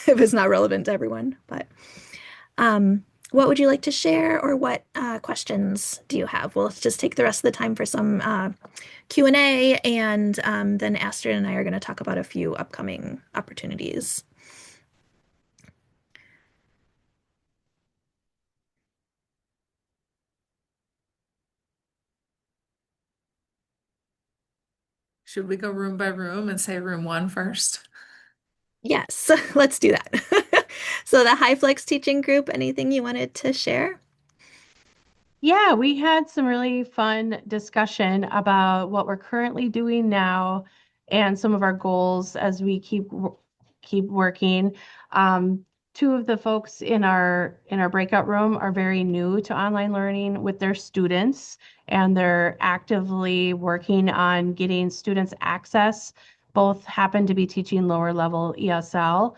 if it's not relevant to everyone, but what would you like to share, or what questions do you have? Well, let's just take the rest of the time for some Q&A, and then Astrid and I are going to talk about a few upcoming opportunities. Should we go room by room and say room 1 first? Yes, let's do that. So the Hyflex teaching group, anything you wanted to share? Yeah, we had some really fun discussion about what we're currently doing now and some of our goals as we keep working. Two of the folks in our breakout room are very new to online learning with their students, and they're actively working on getting students access. Both happen to be teaching lower level ESL.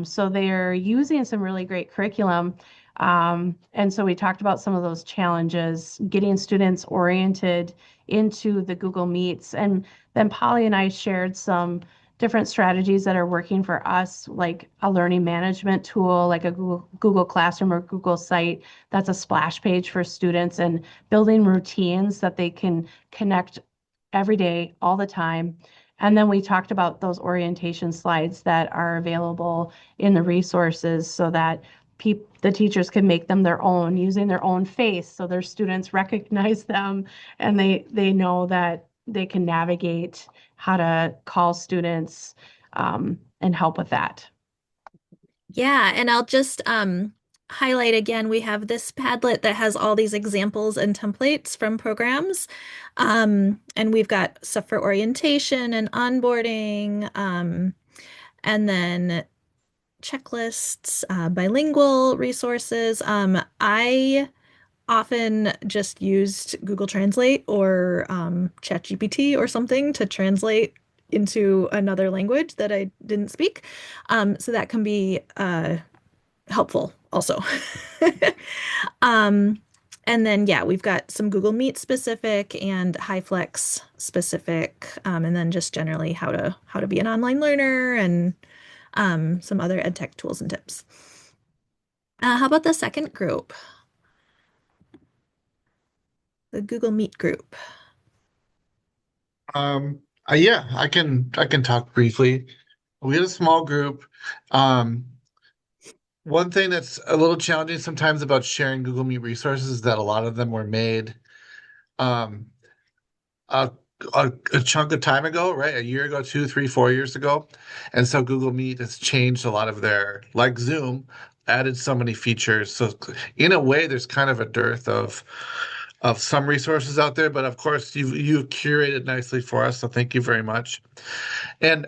So they're using some really great curriculum. And so we talked about some of those challenges, getting students oriented into the Google Meets. And then Polly and I shared some different strategies that are working for us, like a learning management tool, like a Google Classroom or Google Site that's a splash page for students, and building routines that they can connect every day, all the time. And then we talked about those orientation slides that are available in the resources so that the teachers can make them their own using their own face, so their students recognize them and they know that they can navigate how to call students and help with that. Yeah, and I'll just highlight again, we have this Padlet that has all these examples and templates from programs. And we've got stuff for orientation and onboarding, and then checklists, bilingual resources. I often just used Google Translate or ChatGPT or something to translate into another language that I didn't speak. So that can be helpful also. Um, and then, yeah, we've got some Google Meet specific and Hyflex specific, and then just generally how to be an online learner, and some other ed tech tools and tips. How about the second group, the Google Meet group? Yeah, I can talk briefly. We had a small group. Um, One thing that's a little challenging sometimes about sharing Google Meet resources is that a lot of them were made um, a, a chunk of time ago, right? A year ago, 2, 3, 4 years ago. And so Google Meet has changed a lot of their, like Zoom, added so many features. So in a way, there's kind of a dearth of some resources out there, but of course you've curated nicely for us, so thank you very much. And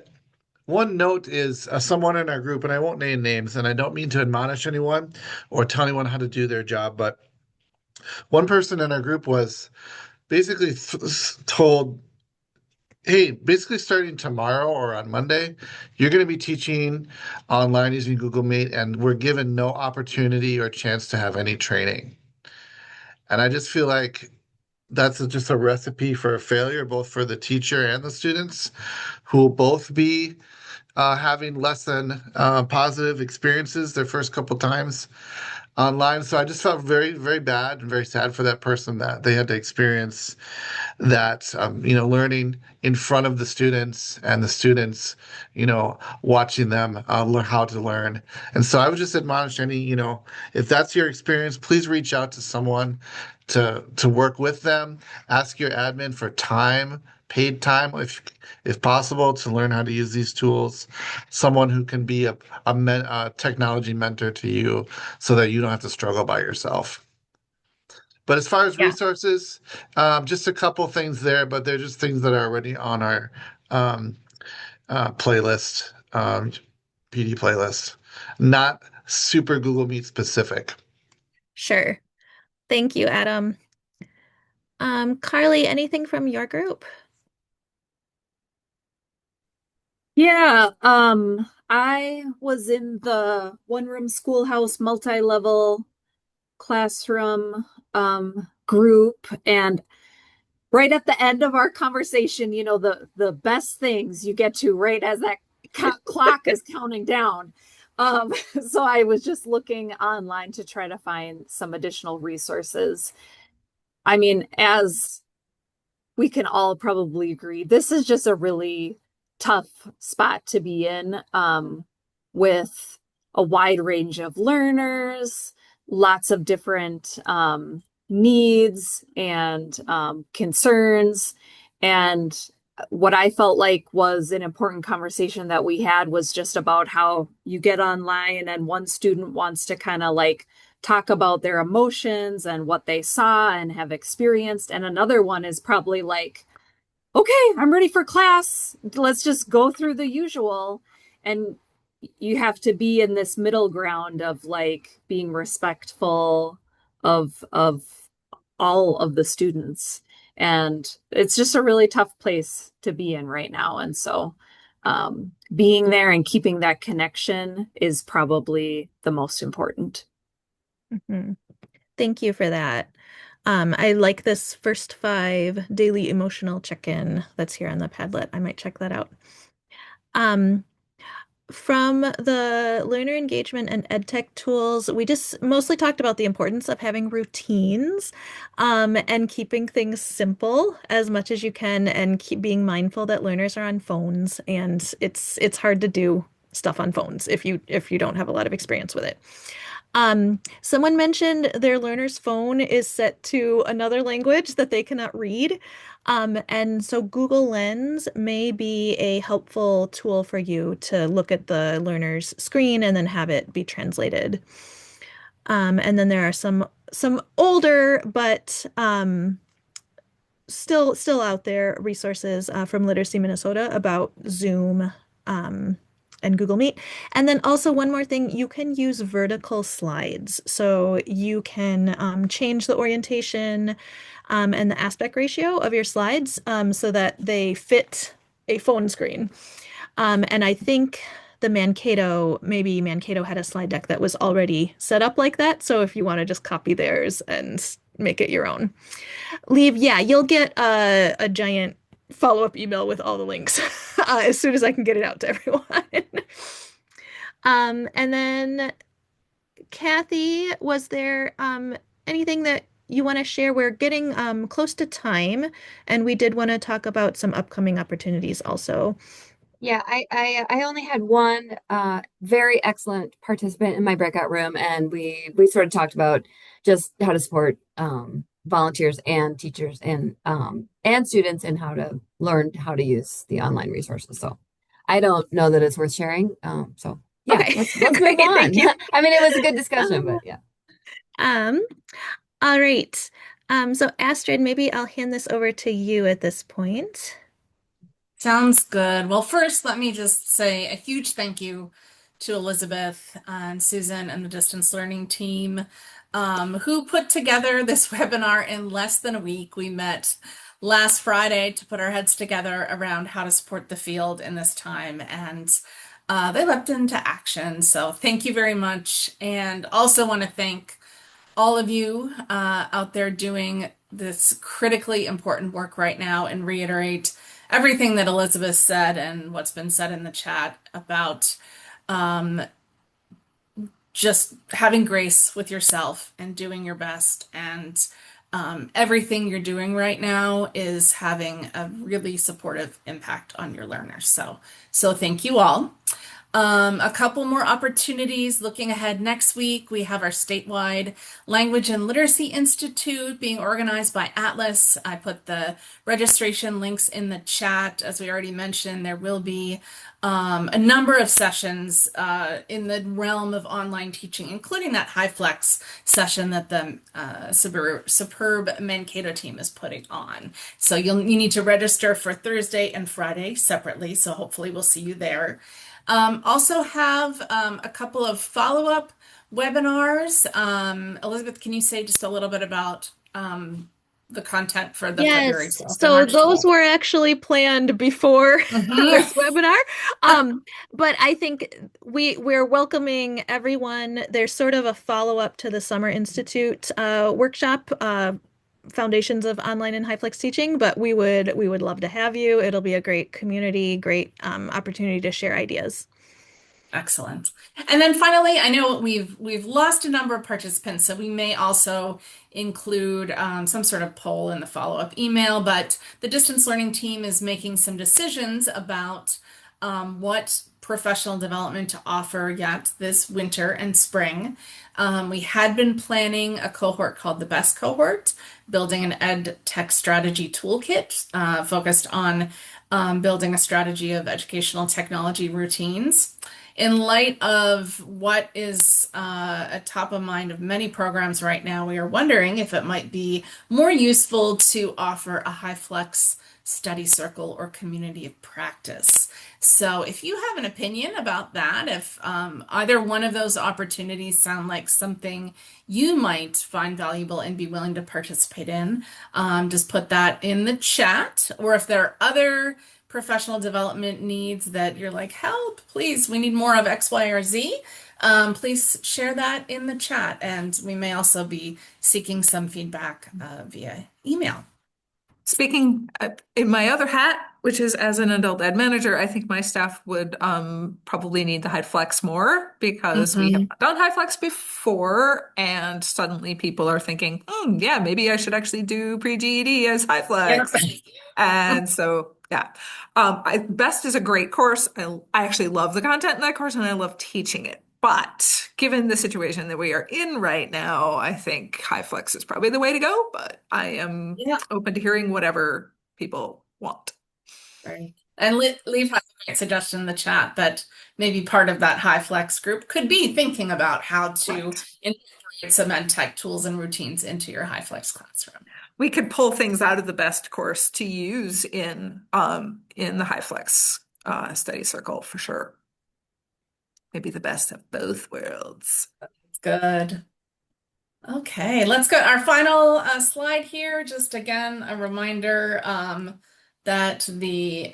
one note is someone in our group, and I won't name names, and I don't mean to admonish anyone or tell anyone how to do their job, but one person in our group was basically told, hey, basically starting tomorrow or on Monday, you're going to be teaching online using Google Meet, and we're given no opportunity or chance to have any training. And I just feel like that's just a recipe for a failure, both for the teacher and the students, who will both be having less than positive experiences their first couple times online. So I just felt very, very bad and very sad for that person that they had to experience that, learning in front of the students and the students, watching them learn how to learn. And so I would just admonish any, if that's your experience, please reach out to someone to work with them. Ask your admin for time, paid time, if possible, to learn how to use these tools. Someone who can be a technology mentor to you so that you don't have to struggle by yourself. But as far as Yeah. resources, just a couple things there, but they're just things that are already on our um, playlist, PD playlist, not super Google Meet specific. Sure. Thank you, Adam. Carly, anything from your group? Yeah, I was in the one-room schoolhouse multi-level classroom group, and right at the end of our conversation, the best things you get to right as that clock is counting down. Um, so I was just looking online to try to find some additional resources. I mean, as we can all probably agree this is just a really tough spot to be in, with a wide range of learners, lots of different needs and concerns. And what I felt like was an important conversation that we had was just about how you get online and one student wants to kind of like talk about their emotions and what they saw and have experienced. And another one is probably like, okay, I'm ready for class. Let's just go through the usual. And you have to be in this middle ground of like being respectful of all of the students. And it's just a really tough place to be in right now. And so being there and keeping that connection is probably the most important. Mhm. Thank you for that. I like this first 5 daily emotional check-in that's here on the Padlet. I might check that out. Um, from the learner engagement and EdTech tools, we just mostly talked about the importance of having routines, and keeping things simple as much as you can, and keep being mindful that learners are on phones, and it's hard to do stuff on phones if you don't have a lot of experience with it. Someone mentioned their learner's phone is set to another language that they cannot read. And so Google Lens may be a helpful tool for you to look at the learner's screen and then have it be translated. And then there are some older but still out there resources from Literacy Minnesota about Zoom, and Google Meet. And then also one more thing, you can use vertical slides. So you can change the orientation and the aspect ratio of your slides so that they fit a phone screen. And I think maybe Mankato had a slide deck that was already set up like that. So if you want to just copy theirs and make it your own. Yeah, you'll get a giant follow-up email with all the links as soon as I can get it out to everyone. And then Kathy, was there anything that you want to share? We're getting close to time, and we did want to talk about some upcoming opportunities also. Yeah, I only had one very excellent participant in my breakout room, and we sort of talked about just how to support volunteers and teachers and students and how to learn how to use the online resources. So I don't know that it's worth sharing. So yeah, Okay, let's move great, on. thank you. I mean, it was a good discussion, Um, but yeah. um, all right. So Astrid, maybe I'll hand this over to you at this point. Sounds good. Well, first, let me just say a huge thank you to Elizabeth and Susan and the distance learning team who put together this webinar in less than a week. We met last Friday to put our heads together around how to support the field in this time, and they leapt into action. So thank you very much. And also want to thank all of you out there doing this critically important work right now and reiterate everything that Elizabeth said and what's been said in the chat about um, just having grace with yourself and doing your best. And everything you're doing right now is having a really supportive impact on your learners. So thank you all. A couple more opportunities looking ahead next week. We have our statewide Language and Literacy Institute being organized by Atlas. I put the registration links in the chat. As we already mentioned, there will be a number of sessions in the realm of online teaching, including that Hyflex session that the superb Mankato team is putting on. So you need to register for Thursday and Friday separately. So hopefully we'll see you there. Also have a couple of follow-up webinars. Elizabeth, can you say just a little bit about the content for the February Yes, 12th and so March those 12th? were actually planned before this webinar. But I think we're welcoming everyone. There's sort of a follow-up to the Summer Institute workshop, Foundations of Online and Hyflex Teaching, but we would love to have you. It'll be a great community, great opportunity to share ideas. Excellent. And then finally, I know we've lost a number of participants, so we may also include some sort of poll in the follow-up email, but the distance learning team is making some decisions about what professional development to offer yet this winter and spring. We had been planning a cohort called the Best Cohort, building an ed tech strategy toolkit focused on building a strategy of educational technology routines. In light of what is a top of mind of many programs right now, we are wondering if it might be more useful to offer a Hyflex study circle or community of practice. So if you have an opinion about that, if either one of those opportunities sound like something you might find valuable and be willing to participate in, just put that in the chat. Or if there are other professional development needs that you're like, help, please, we need more of X, Y, or Z, please share that in the chat. And we may also be seeking some feedback via email. Speaking in my other hat, which is as an adult ed manager, I think my staff would probably need the Hyflex more because we have not done Hyflex before, and suddenly people are thinking, yeah, maybe I should actually do pre-GED as Hyflex. And so, yeah, Best is a great course. I actually love the content in that course, and I love teaching it. But given the situation that we are in right now, I think Hyflex is probably the way to go. But I am open to hearing whatever people want. Right. And leave has a great suggestion in the chat that maybe part of that Hyflex group could be thinking about how to integrate some ed tech tools and routines into your Hyflex classroom. We could pull things out of the Best course to use in the Hyflex study circle for sure. Maybe the best of both worlds. Good. Okay, let's go. Our final slide here. Just again, a reminder that the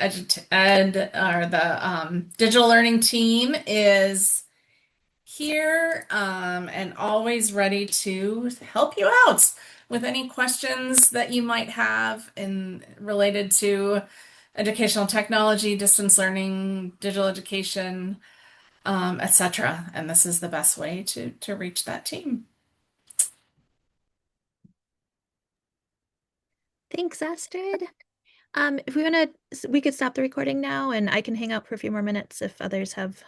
digital learning team is here and always ready to help you out with any questions that you might have in related to educational technology, distance learning, digital education. etc. And this is the best way to reach that team. Thanks, Astrid. If we could stop the recording now, and I can hang out for a few more minutes if others have